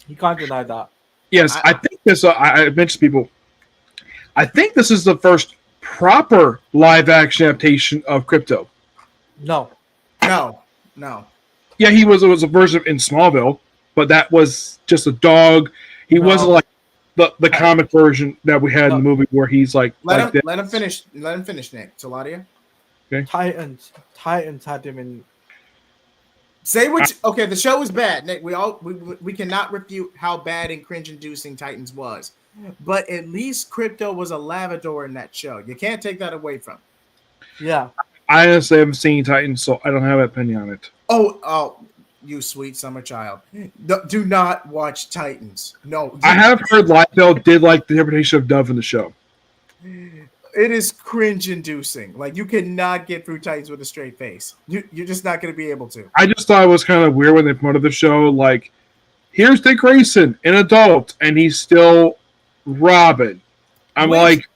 Speaker 3: You can't deny that.
Speaker 2: Yes, I think this. I mentioned to people. I think this is the first proper live-action adaptation of Crypto.
Speaker 3: No,
Speaker 1: No.
Speaker 2: Yeah, it was a version in Smallville, but that was just a dog. He
Speaker 3: No.
Speaker 2: wasn't like the comic version that we had in the movie where he's like
Speaker 1: Let
Speaker 2: this.
Speaker 1: him finish. Let him finish, Nick. Taladia.
Speaker 3: Titans had him in.
Speaker 1: Say what? Okay, the show was bad, Nick. We cannot refute how bad and cringe-inducing Titans was, but at least Crypto was a Lavador in that show. You can't take that away from him.
Speaker 3: Yeah,
Speaker 2: I honestly haven't seen Titans, so I don't have an opinion on it.
Speaker 1: Oh, you sweet summer child. Do not watch Titans. No.
Speaker 2: I have heard Liefeld did like the interpretation of Dove in the show.
Speaker 1: It is cringe-inducing. Like, you cannot get through Titans with a straight face. You're just not going to be able to.
Speaker 2: I just thought it was kind of weird when they promoted the show. Like, here's Dick Grayson, an adult, and he's still Robin. I'm like,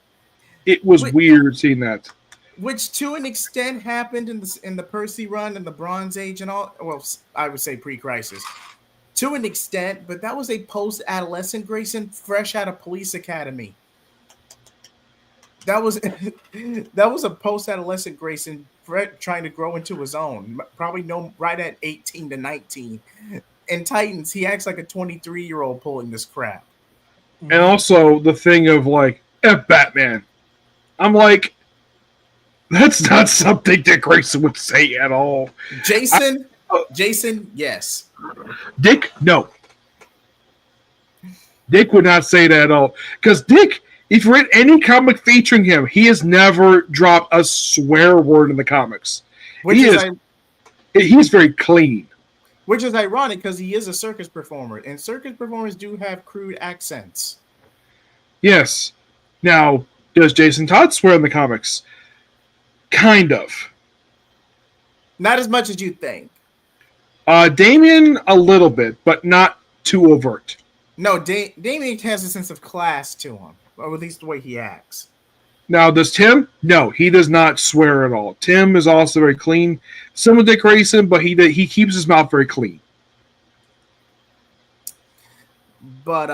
Speaker 2: it was weird seeing that.
Speaker 1: which to an extent happened in the Percy run and the Bronze Age and all. Well, I would say pre-crisis to an extent, but that was a post-adolescent Grayson, fresh out of police academy. That was that was a post-adolescent Grayson trying to grow into his own. Probably no right at 18 to 19. In Titans, he acts like a 23-year-old pulling this crap.
Speaker 2: And also the thing of like F Batman. I'm like, that's not something that Grayson would say at all.
Speaker 1: Jason, yes.
Speaker 2: Dick, no. Dick would not say that at all. Because Dick, if you read any comic featuring him, he has never dropped a swear word in the comics. He's very clean.
Speaker 1: Which is ironic because he is a circus performer, and circus performers do have crude accents.
Speaker 2: Yes. Now, does Jason Todd swear in the comics? Kind of.
Speaker 1: Not as much as you think.
Speaker 2: Damien, a little bit, but not too overt.
Speaker 1: No, Damien has a sense of class to him, or at least the way he acts.
Speaker 2: Now, does Tim? No, he does not swear at all. Tim is also very clean. Similar to Dick Grayson, but he keeps his mouth very clean.
Speaker 1: But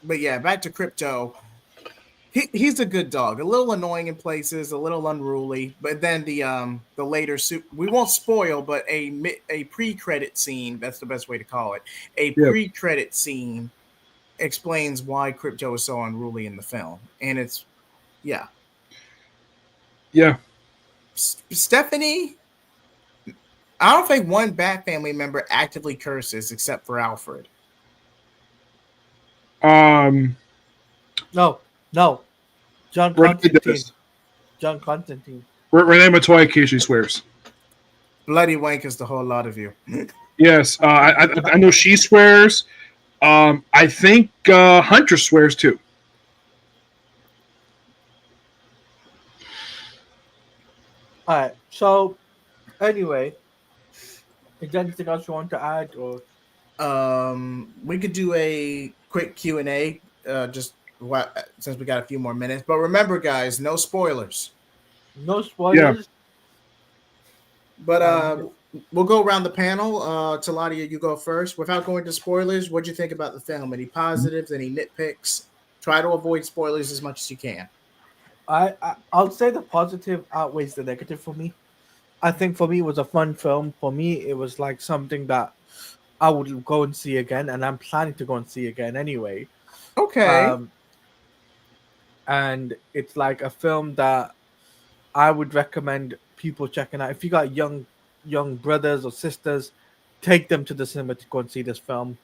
Speaker 1: yeah, back to Crypto. He's a good dog. A little annoying in places, a little unruly. But then the later we won't spoil, but a pre-credit scene. That's the best way to call it. A pre-credit scene explains why Crypto is so unruly in the film, and it's yeah. Stephanie. I don't think one Bat family member actively curses except for Alfred.
Speaker 3: No. John Constantine.
Speaker 2: Renee Matoya occasionally swears.
Speaker 1: Bloody wank is the whole lot of you.
Speaker 2: Yes, I know she swears. I think Hunter swears too.
Speaker 3: All right. So, anyway, is there anything else you want to add, or?
Speaker 1: We could do a quick Q&A. Since we got a few more minutes. But remember, guys, no spoilers.
Speaker 3: No spoilers.
Speaker 2: Yeah.
Speaker 1: But we'll go around the panel. Taladia, you go first. Without going to spoilers, what'd you think about the film? Any positives? Any nitpicks? Try to avoid spoilers as much as you can.
Speaker 3: I'll say the positive outweighs the negative for me. I think for me it was a fun film. For me, it was like something that I would go and see again, and I'm planning to go and see again anyway.
Speaker 1: Okay.
Speaker 3: And it's like a film that I would recommend people checking out. If you got young brothers or sisters, take them to the cinema to go and see this film,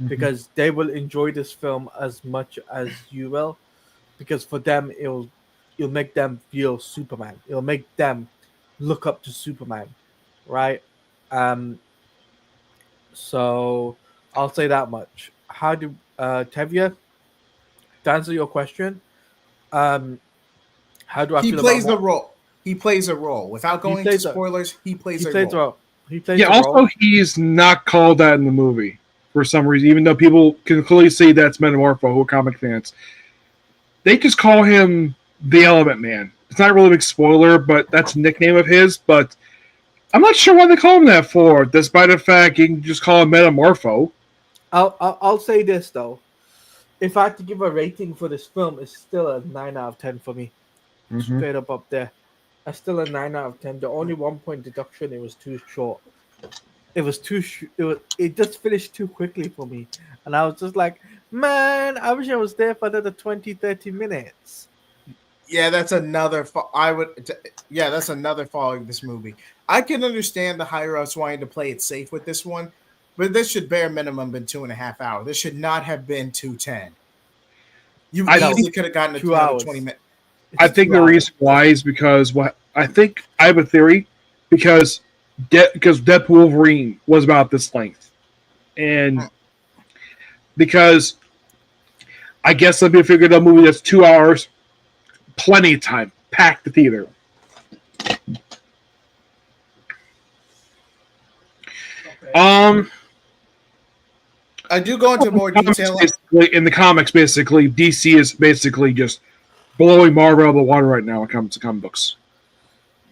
Speaker 3: because they will enjoy this film as much as you will. Because for them, it'll make them feel Superman. It'll make them look up to Superman, right? So I'll say that much. How do Tevye, to answer your question? How do I feel about
Speaker 1: the role? He plays a role. Without going into spoilers, he plays a role.
Speaker 2: Also, he's not called that in the movie for some reason, even though people can clearly see that's Metamorpho, who are comic fans. They just call him the Element Man. It's not really a big spoiler, but that's a nickname of his. But I'm not sure why they call him that for, despite the fact you can just call him Metamorpho.
Speaker 3: I'll say this, though. If I had to give a rating for this film, it's still a 9 out of 10 for me. Straight up there. It's still a 9 out of 10. The only 1 point deduction, it was too short. It just finished too quickly for me. And I was just like, man, I wish I was there for another 20, 30 minutes.
Speaker 1: Yeah, that's another that's another fault of this movie. I can understand the higher-ups wanting to play it safe with this one, but this should bare minimum been 2.5 hours. This should not have been 2:10. You easily could have gotten 2 hours, 20 minutes.
Speaker 2: I think the reason why is because I think I have a theory because Deadpool Wolverine was about this length, and because I guess some people figured a movie that's 2 hours, plenty of time, pack the theater.
Speaker 1: I do go into more detail.
Speaker 2: In the comics, basically, DC is basically just blowing Marvel out of the water right now when it comes to comic books.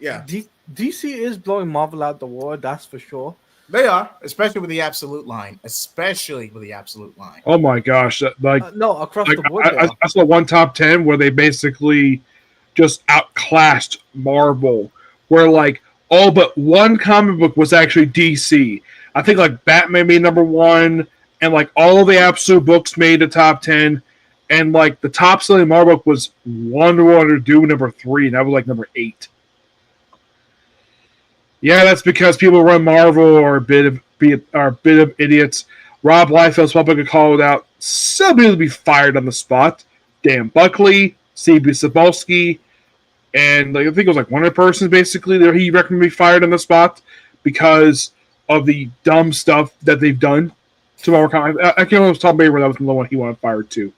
Speaker 1: Yeah,
Speaker 3: DC is blowing Marvel out the water, that's for sure.
Speaker 1: they are, especially with the Absolute line. Especially with the Absolute line.
Speaker 2: Oh my gosh!
Speaker 3: No, across the board they are.
Speaker 2: I saw one top 10 where they basically just outclassed Marvel, where like all but one comic book was actually DC. I think like Batman made number one, and like all the Absolute books made the top 10, and like the top selling Marvel book was Wonder Woman Doom number 3, and that was like number 8. Yeah, that's because people who run Marvel are a bit of idiots. Rob Liefeld's publicly called out somebody to be fired on the spot. Dan Buckley, C.B. Cebulski, and like, I think it was like one other person basically that he recommended be fired on the spot because of the dumb stuff that they've done to our comic. I can't remember if it was Tom Baker, that was the one he wanted fired too.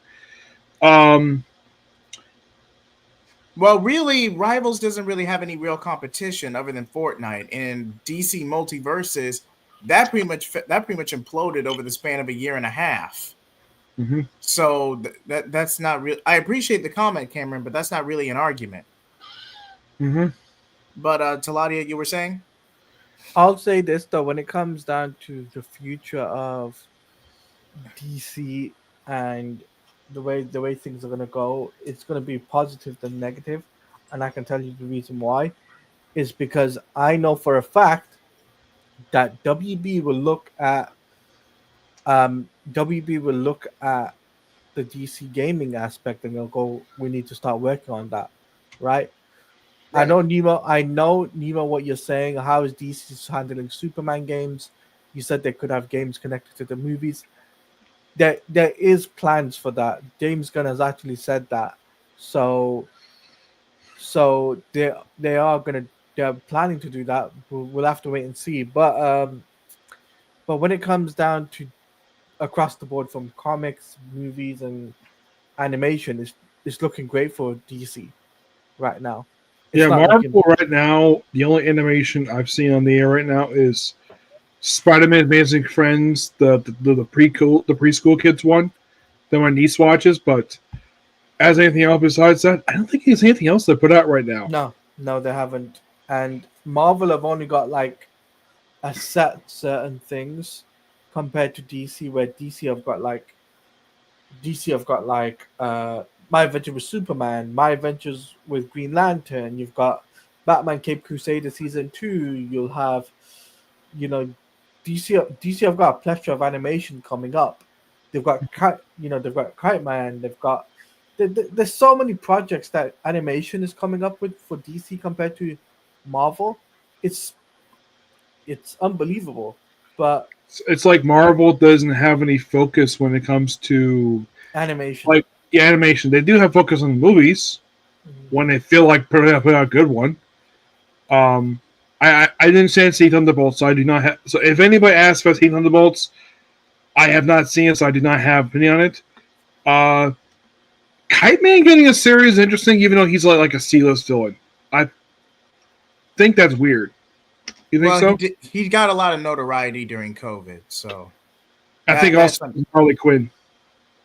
Speaker 1: Well, really, Rivals doesn't really have any real competition other than Fortnite. And DC Multiverses, that pretty much imploded over the span of a year and a half.
Speaker 2: Mm-hmm.
Speaker 1: So that's not real. I appreciate the comment, Cameron, but that's not really an argument.
Speaker 2: Mm-hmm.
Speaker 1: But Taladia, you were saying?
Speaker 3: I'll say this though, when it comes down to the future of DC and the way things are gonna go, it's gonna be positive than negative, and I can tell you the reason why is because I know for a fact that WB will look at the DC gaming aspect and they'll go, we need to start working on that, right?
Speaker 1: Right.
Speaker 3: I know Nemo what you're saying. How is DC handling Superman games? You said they could have games connected to the movies. There is plans for that. James Gunn has actually said that. So they're planning to do that. We'll have to wait and see. But when it comes down to across the board from comics, movies, and animation, it's looking great for DC right now. It's
Speaker 2: Yeah,
Speaker 3: not looking.
Speaker 2: Marvel right now, the only animation I've seen on the air right now is Spider-Man Amazing Friends, the preschool kids one that my niece watches, but as anything else besides that, I don't think there's anything else they put out right now.
Speaker 3: No, they haven't. And Marvel have only got like a set certain things compared to DC, where DC have got like My Adventure with Superman, My Adventures with Green Lantern. You've got Batman Cape Crusader season 2. You'll have, you know, DC have got a plethora of animation coming up. They've got they've got Kite Man. There's so many projects that animation is coming up with for DC compared to Marvel. It's unbelievable, but
Speaker 2: It's like Marvel doesn't have any focus when it comes to
Speaker 3: animation.
Speaker 2: like animation. They do have focus on movies when they feel like put out a good one. I didn't see Thunderbolts, so I do not have. So if anybody asks about Thunderbolts, I have not seen it, so I do not have opinion on it. Kite Man getting a series is interesting, even though he's like a C-list villain. I think that's weird. You think so?
Speaker 1: He got a lot of notoriety during COVID, so
Speaker 2: I think also Harley Quinn.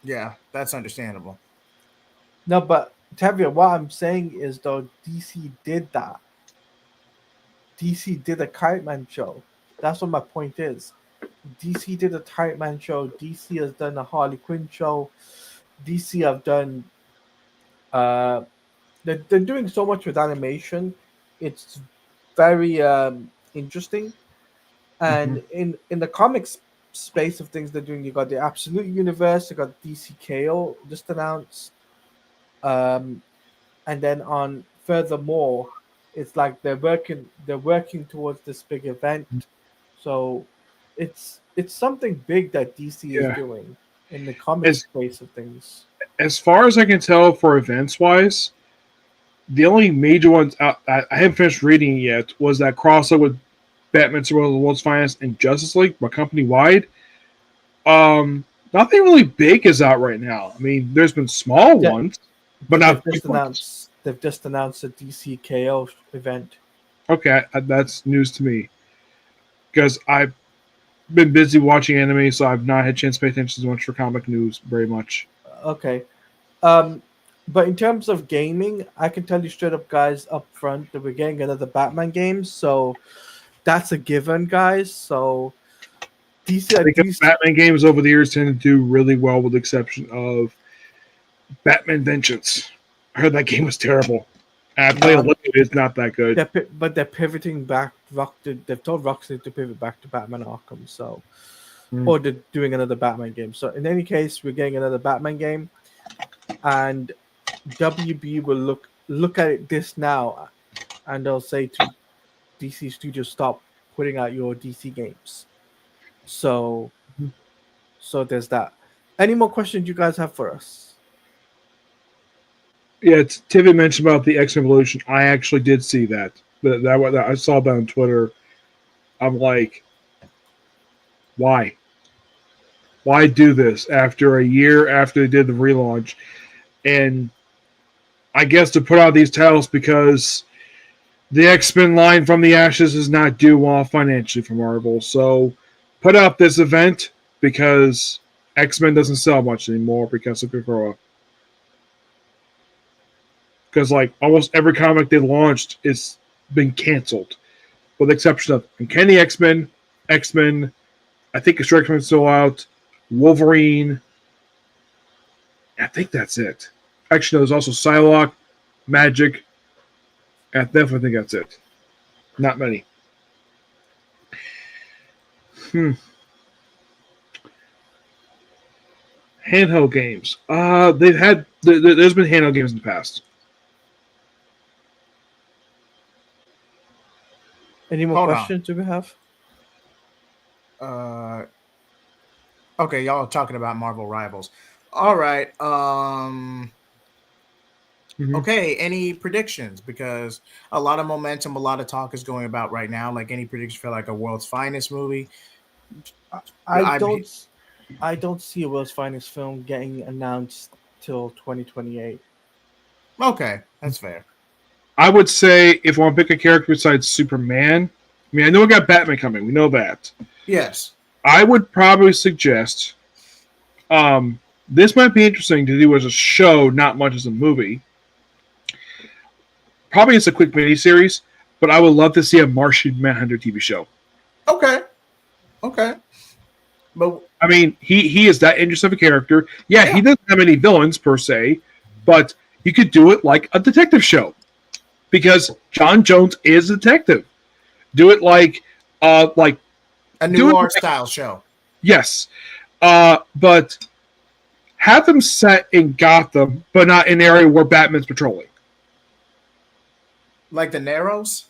Speaker 1: Yeah, that's understandable.
Speaker 3: No, but Tavia, what I'm saying is though DC did that. DC did a Kite Man show. That's what my point is. DC did a Kite Man show. DC has done a Harley Quinn show. DC have done. They're doing so much with animation. It's very interesting. And in the comics space of things they're doing, you got the Absolute Universe, you got DCKO just announced. And then on furthermore, it's like they're working towards this big event. So it's something big that DC is doing in the comics space of things.
Speaker 2: As far as I can tell, for events wise, the only major ones I haven't finished reading yet was that crossover with Batman, Superman, the World's Finest, and Justice League, but company wide. Nothing really big is out right now. I mean, there's been small ones, but not big ones.
Speaker 3: They've just announced a DCKO event.
Speaker 2: Okay, that's news to me because I've been busy watching anime, so I've not had a chance to pay attention so much for comic news very much.
Speaker 3: Okay. But in terms of gaming, I can tell you straight up, guys, up front that we're getting another Batman game. So that's a given, guys. So DC
Speaker 2: I
Speaker 3: at
Speaker 2: think
Speaker 3: least
Speaker 2: Batman games over the years tend to do really well, with the exception of Batman Vengeance. I heard that game was terrible. I played a
Speaker 3: no,
Speaker 2: little bit, it's not that good.
Speaker 3: but they're pivoting back. They've told Rocksteady to pivot back to Batman Arkham. So,
Speaker 2: Mm.
Speaker 3: or they're doing another Batman game. So in any case, we're getting another Batman game, and WB will look at it this now, and they'll say to DC Studios, stop putting out your DC games. So so there's that. Any more questions you guys have for us?
Speaker 2: Yeah, Tiffany mentioned about the X Evolution. I actually did see that. That I saw that on Twitter. I'm like, why? Why do this after a year after they did the relaunch? And I guess to put out these titles because the X-Men line from the Ashes is not doing well financially for Marvel. So put out this event because X-Men doesn't sell much anymore because of Krakoa. Because like almost every comic they launched is been canceled, with the exception of Uncanny X-Men, X-Men, I think X-Men still out, Wolverine. I think that's it. Actually, there's also Psylocke, Magic. I definitely think that's it. Not many. Handheld games. They've had. There's been handheld games in the past.
Speaker 3: Any more
Speaker 1: Hold on.
Speaker 3: questions do we have?
Speaker 1: Okay, y'all are talking about Marvel Rivals. All right. Okay, any predictions? Because a lot of momentum, a lot of talk is going about right now. Like any prediction for like a World's Finest movie?
Speaker 3: I don't see a World's Finest film getting announced till 2028.
Speaker 1: Okay, that's fair.
Speaker 2: I would say if I want to pick a character besides Superman, I mean, I know we got Batman coming. We know that.
Speaker 1: Yes.
Speaker 2: I would probably suggest this might be interesting to do as a show, not much as a movie. Probably it's a quick miniseries, but I would love to see a Martian Manhunter TV show.
Speaker 1: Okay. But
Speaker 2: I mean, he is that interesting of a character. Yeah, he doesn't have any villains per se, but you could do it like a detective show because John Jones is a detective. Do it like
Speaker 1: a noir style show.
Speaker 2: Yes, but have them set in Gotham, but not in an area where Batman's patrolling.
Speaker 1: Like the Narrows?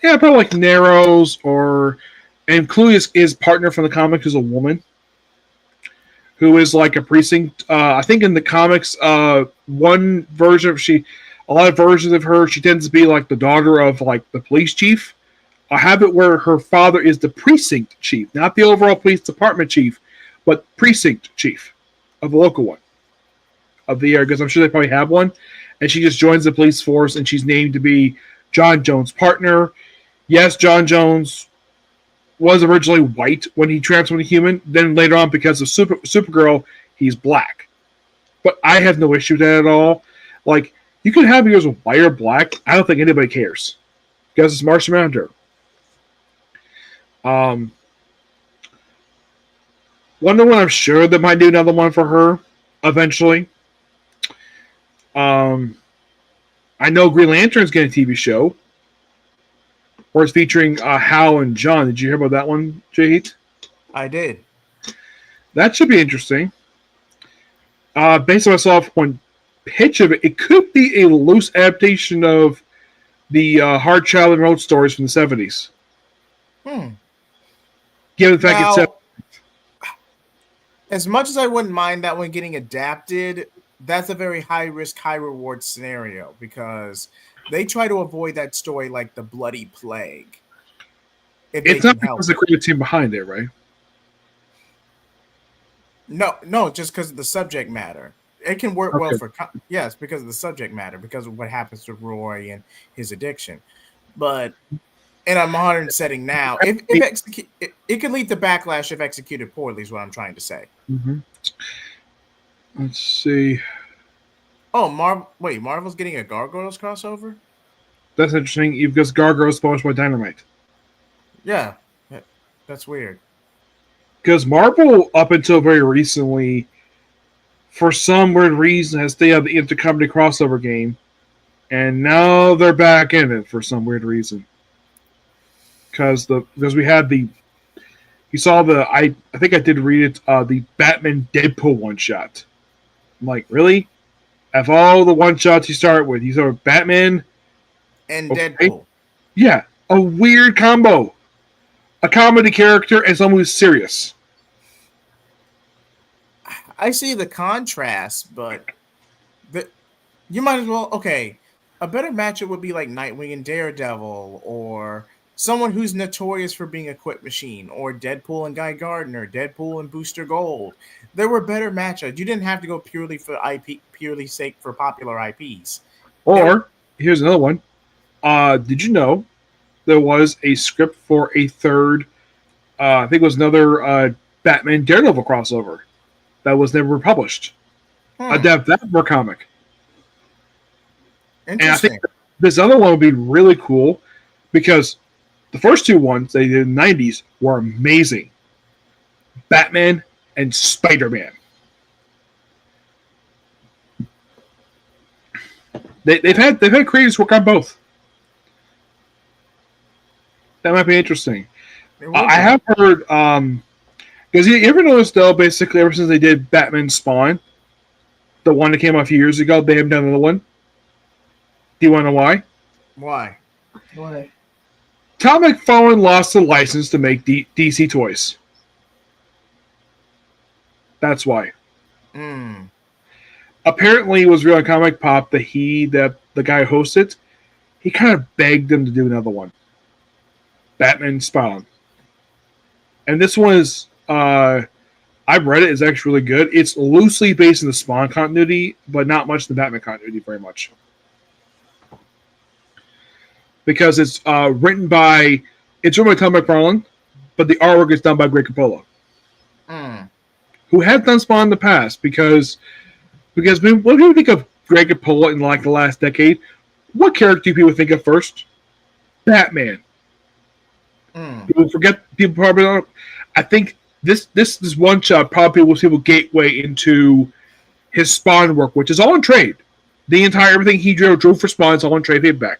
Speaker 2: Yeah, probably like Narrows and Cluey is partner from the comics is a woman who is like a precinct. I think in the comics, one version of a lot of versions of her, she tends to be like the daughter of like the police chief. I have it where her father is the precinct chief, not the overall police department chief, but precinct chief of the local one of the area, because I'm sure they probably have one. And she just joins the police force, and she's named to be John Jones' partner. Yes, John Jones was originally white when he transformed to human. Then later on, because of Supergirl, he's black. But I have no issue with that at all. Like, you can have yours with white or black. I don't think anybody cares. Because it's Martian Manhunter. Wonder Woman, I'm sure they might do another one for her eventually. I know Green Lantern's getting a TV show where it's featuring Hal and John. Did you hear about that one, Jay?
Speaker 1: I did.
Speaker 2: That should be interesting. Based on myself, one pitch of it, it could be a loose adaptation of the Hard Child and Road stories from the 70s. Given the fact it's
Speaker 1: as much as I wouldn't mind that one getting adapted, that's a very high risk, high reward scenario because they try to avoid that story like the Bloody Plague.
Speaker 2: It's not because of the creative team behind it, right?
Speaker 1: No, just because of the subject matter. It can work well for because of the subject matter, because of what happens to Roy and his addiction. But in a modern setting now, it can lead to backlash if executed poorly. Is what I'm trying to say.
Speaker 2: Mm-hmm. Let's see.
Speaker 1: Oh, Wait, Marvel's getting a Gargoyles crossover?
Speaker 2: That's interesting because Gargoyles sponsored by Dynamite.
Speaker 1: Yeah, that's weird.
Speaker 2: Because Marvel, up until very recently, for some weird reason, has stayed out of the intercompany crossover game, and now they're back in it for some weird reason. Because we had the you saw the I think I did read it the Batman Deadpool one shot. I'm like, really? Of all the one shots you start with, you start with Batman
Speaker 1: And
Speaker 2: okay.
Speaker 1: Deadpool.
Speaker 2: Yeah, a weird combo. A comedy character and someone who's serious.
Speaker 1: I see the contrast, but you might as well. Okay, a better matchup would be like Nightwing and Daredevil, or someone who's notorious for being a quit machine, or Deadpool and Guy Gardner, Deadpool and Booster Gold. There were better matchups. You didn't have to go purely for IP, purely sake for popular IPs.
Speaker 2: Or here's another one. Did you know there was a script for a third? I think it was another Batman Daredevil crossover that was never published. Adapt that for a comic.
Speaker 1: Interesting.
Speaker 2: And I think this other one would be really cool because the first two ones they did in the 90s were amazing. Batman and Spider-Man. They've had creators work on both. That might be interesting. I have heard because you ever noticed though, basically ever since they did Batman Spawn, the one that came out a few years ago, they haven't done another one. Do you want to know why?
Speaker 1: Why?
Speaker 3: Why?
Speaker 2: Todd McFarlane lost the license to make DC toys. That's why. Apparently, it was real Comic Pop that the guy who hosted, he kind of begged them to do another one. Batman Spawn. And this one is, I've read it, it's actually really good. It's loosely based in the Spawn continuity, but not much in the Batman continuity very much. Because it's written by Todd McFarlane, but the artwork is done by Greg Capullo, who had done Spawn in the past. Because when people think of Greg Capullo in like the last decade, what character do people think of first? Batman. People forget. People probably don't. I think this one shot probably was people gateway into his Spawn work, which is all in trade. The entire everything he drew for Spawn is all in trade paperback.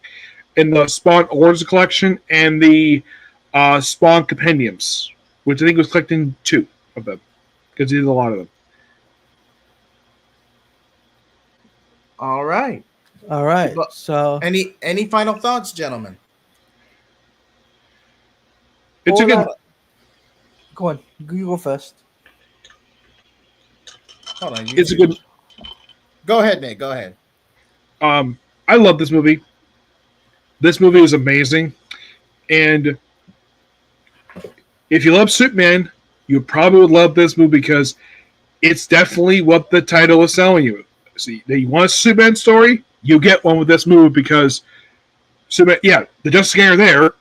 Speaker 2: In the Spawn Orders collection and the Spawn Compendiums, which I think was collecting 2 of them because he did a lot of them.
Speaker 1: All right.
Speaker 3: So,
Speaker 1: any final thoughts, gentlemen?
Speaker 2: It's a good.
Speaker 3: Go on. You go first.
Speaker 1: Hold on.
Speaker 2: It's a good.
Speaker 1: Go ahead, Nick. Go ahead.
Speaker 2: I love this movie. This movie is amazing, and if you love Superman, you probably would love this movie because it's definitely what the title is selling you. See, you want a Superman story, you get one with this movie because Superman. Yeah, the Justice League are there,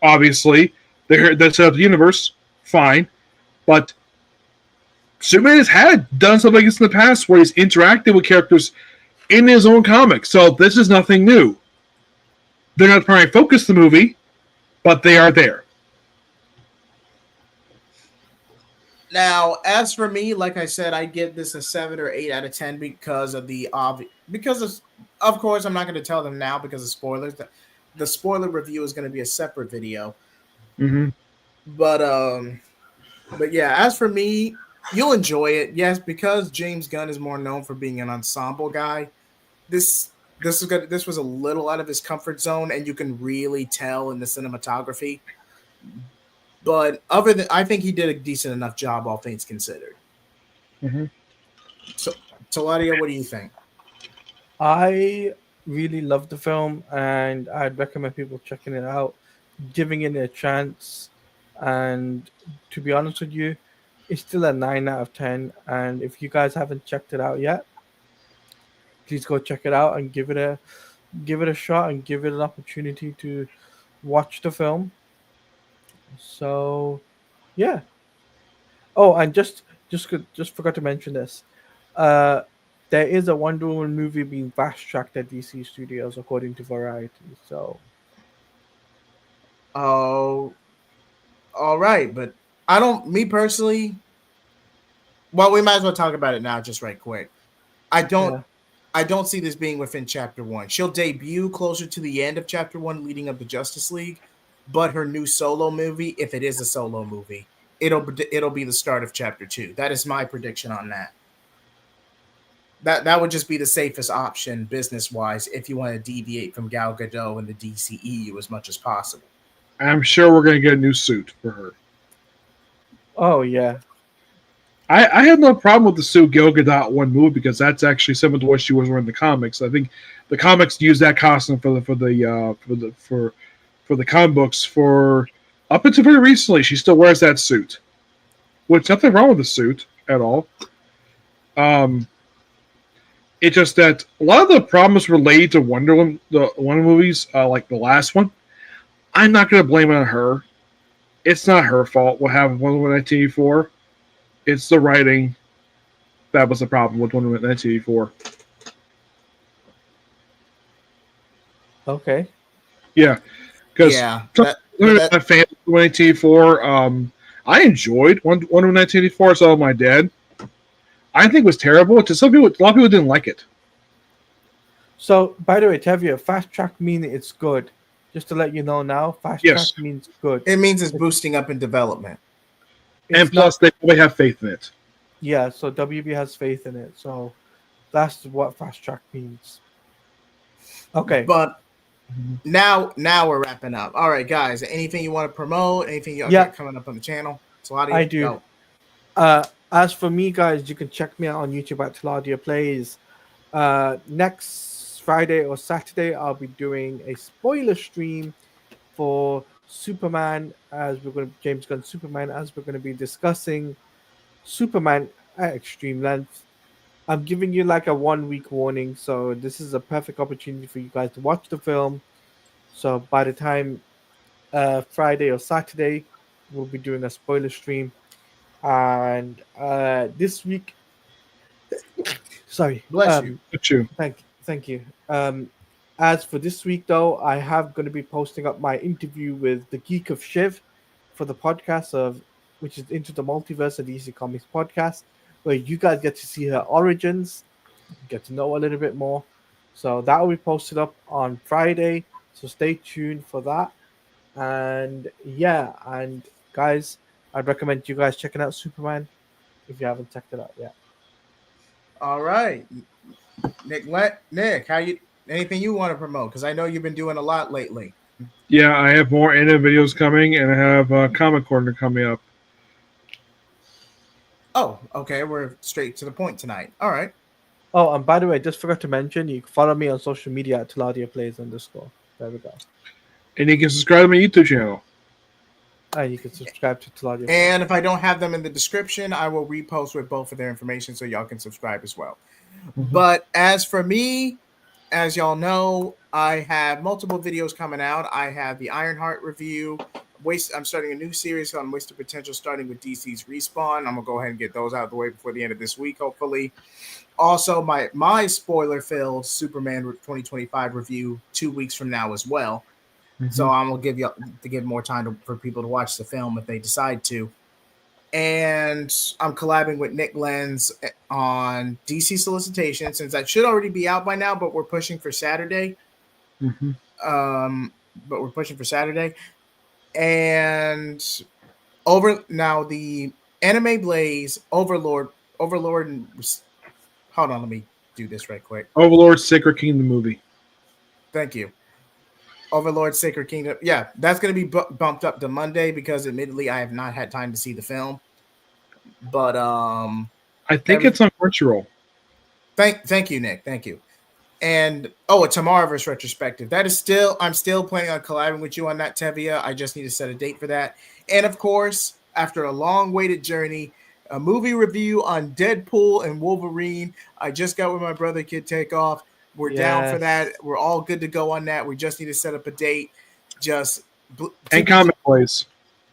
Speaker 2: obviously. They're set up the universe, fine, but Superman has done something like this in the past where he's interacted with characters in his own comics, so this is nothing new. They're not the primary focus of the movie, but they are there.
Speaker 1: Now, as for me, like I said, I give this a 7 or 8 out of 10 because of the obvious. Because of course, I'm not going to tell them now because of spoilers. The spoiler review is going to be a separate video. But yeah, as for me, you'll enjoy it. Yes, because James Gunn is more known for being an ensemble guy. This was a little out of his comfort zone, and you can really tell in the cinematography. But I think he did a decent enough job, all things considered. So, Taladia, what do you think?
Speaker 3: I really love the film, and I'd recommend people checking it out, giving it a chance. And to be honest with you, it's still a 9 out of 10. And if you guys haven't checked it out yet, please go check it out and give it a shot and give it an opportunity to watch the film. So, yeah. Oh, and just forgot to mention this. there is a Wonder Woman movie being fast tracked at DC Studios, according to Variety. So,
Speaker 1: Oh, all right, but I don't. Me personally, well, we might as well talk about it now, just right quick. I don't.
Speaker 3: yeah.
Speaker 1: I don't see this being within Chapter One. She'll debut closer to the end of Chapter One, leading up to Justice League. But her new solo movie, if it is a solo movie, it'll be the start of Chapter Two. That is my prediction on that. That would just be the safest option business wise if you want to deviate from Gal Gadot and the DCEU as much as possible.
Speaker 2: I'm sure we're going to get a new suit for her.
Speaker 3: Oh yeah.
Speaker 2: I had no problem with the suit Gal Gadot one movie because that's actually similar to what she was wearing in the comics. I think the comics used that costume for the comic books for up until very recently. She still wears that suit, which nothing wrong with the suit at all. It's just that a lot of the problems related to Wonder Woman, the Wonder movies, like the last one, I'm not going to blame it on her. It's not her fault what happened with Wonder Woman 1984. It's the writing that was the problem with Wonder Woman 1984.
Speaker 3: Okay.
Speaker 2: Yeah, because
Speaker 1: Yeah,
Speaker 2: I'm a fan of 1984. I enjoyed Wonder Woman 1984. I saw it with my dad. I think it was terrible. Just a lot of people didn't like it.
Speaker 3: So, by the way, Tevia, fast track meaning it's good. Just to let you know now, fast
Speaker 2: Yes.
Speaker 3: track means good.
Speaker 1: it means it's boosting up in development.
Speaker 3: It's
Speaker 2: And plus, they probably have faith in it.
Speaker 3: yeah, so WB has faith in it. So that's what fast track means. Okay.
Speaker 1: But now we're wrapping up. All right, guys. Anything you want to promote? Anything you
Speaker 3: Yeah.
Speaker 1: got coming up on the channel? Saladia,
Speaker 3: I do.
Speaker 1: go.
Speaker 3: As for me, guys, you can check me out on YouTube at Taladia Plays. Next Friday or Saturday, I'll be doing a spoiler stream for Superman, as we're going to James Gunn Superman, as we're going to be discussing Superman at extreme length. I'm giving you like a 1 week warning, so this is a perfect opportunity for you guys to watch the film. So by the time Friday or Saturday, we'll be doing a spoiler stream. And this week, sorry,
Speaker 1: Bless you.
Speaker 2: But you.
Speaker 3: thank you. As for this week, though, I have going to be posting up my interview with the Geek of Shiv for the podcast of which is Into the Multiverse of DC Comics podcast, where you guys get to see her origins, get to know a little bit more. So that will be posted up on Friday. So stay tuned for that. And yeah, and guys, I'd recommend you guys checking out Superman if you haven't checked it out yet.
Speaker 1: All right, Nick, how you? Anything you want to promote? Because I know you've been doing a lot lately.
Speaker 2: Yeah, I have more anime videos coming, and I have Comic Corner coming up.
Speaker 1: Oh, okay. We're straight to the point tonight. All right.
Speaker 3: Oh, and by the way, just forgot to mention, you can follow me on social media at Taladia Plays _. There we go.
Speaker 2: And you can subscribe to my YouTube channel.
Speaker 3: And you can subscribe to Taladia.
Speaker 1: And if I don't have them in the description, I will repost with both of their information so y'all can subscribe as well.
Speaker 2: Mhm.
Speaker 1: But as for me, as y'all know, I have multiple videos coming out. I have the Ironheart review. I'm starting a new series on Wasted Potential, starting with DC's Respawn. I'm gonna go ahead and get those out of the way before the end of this week, hopefully. Also, my spoiler-filled Superman 2025 review 2 weeks from now as well. So I'm gonna give more time for people to watch the film if they decide to. And I'm collabing with Nick Lenz on DC Solicitation, since that should already be out by now, but we're pushing for Saturday. But we're pushing for Saturday. And now the Anime Blaze Overlord, and hold on, let me do this right quick.
Speaker 2: Overlord Sacred Kingdom movie.
Speaker 1: Thank you. Overlord Sacred Kingdom. Yeah, that's going to be bumped up to Monday because admittedly I have not had time to see the film. But
Speaker 2: I think it's on Crunchyroll.
Speaker 1: Thank you, Nick. Thank you. And a Tomorrowverse retrospective. I'm still planning on collabing with you on that, Tevia. I just need to set a date for that. And of course, after a long-waited journey, a movie review on Deadpool and Wolverine. I just got with my brother Kid Takeoff. We're down for that. We're all good to go on that. We just need to set up a date.
Speaker 2: And Comic Plays.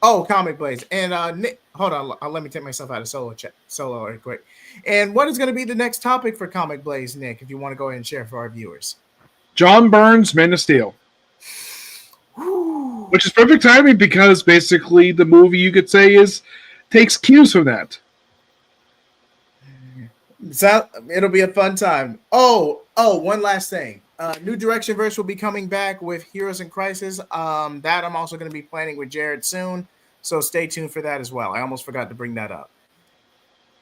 Speaker 1: Oh, Comic Blaze. And Nick, hold on. Let me take myself out of solo real quick. And what is going to be the next topic for Comic Blaze, Nick, if you want to go ahead and share for our viewers?
Speaker 2: John Byrne's Man of Steel. Which is perfect timing because basically the movie, you could say, takes cues from that.
Speaker 1: So it'll be a fun time. Oh, one last thing. New Direction Verse will be coming back with Heroes in Crisis. That I'm also going to be planning with Jared soon. So stay tuned for that as well. I almost forgot to bring that up.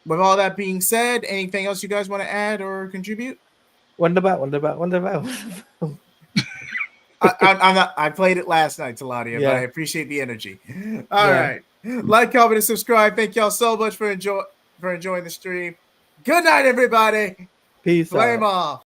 Speaker 1: With all that being said, anything else you guys want to add or contribute?
Speaker 3: Wonderbat.
Speaker 1: I'm not. I played it last night, Taladia, but I appreciate the energy. All right, like, comment, and subscribe. Thank y'all so much for enjoying the stream. Good night, everybody.
Speaker 3: Peace.
Speaker 1: Flame off.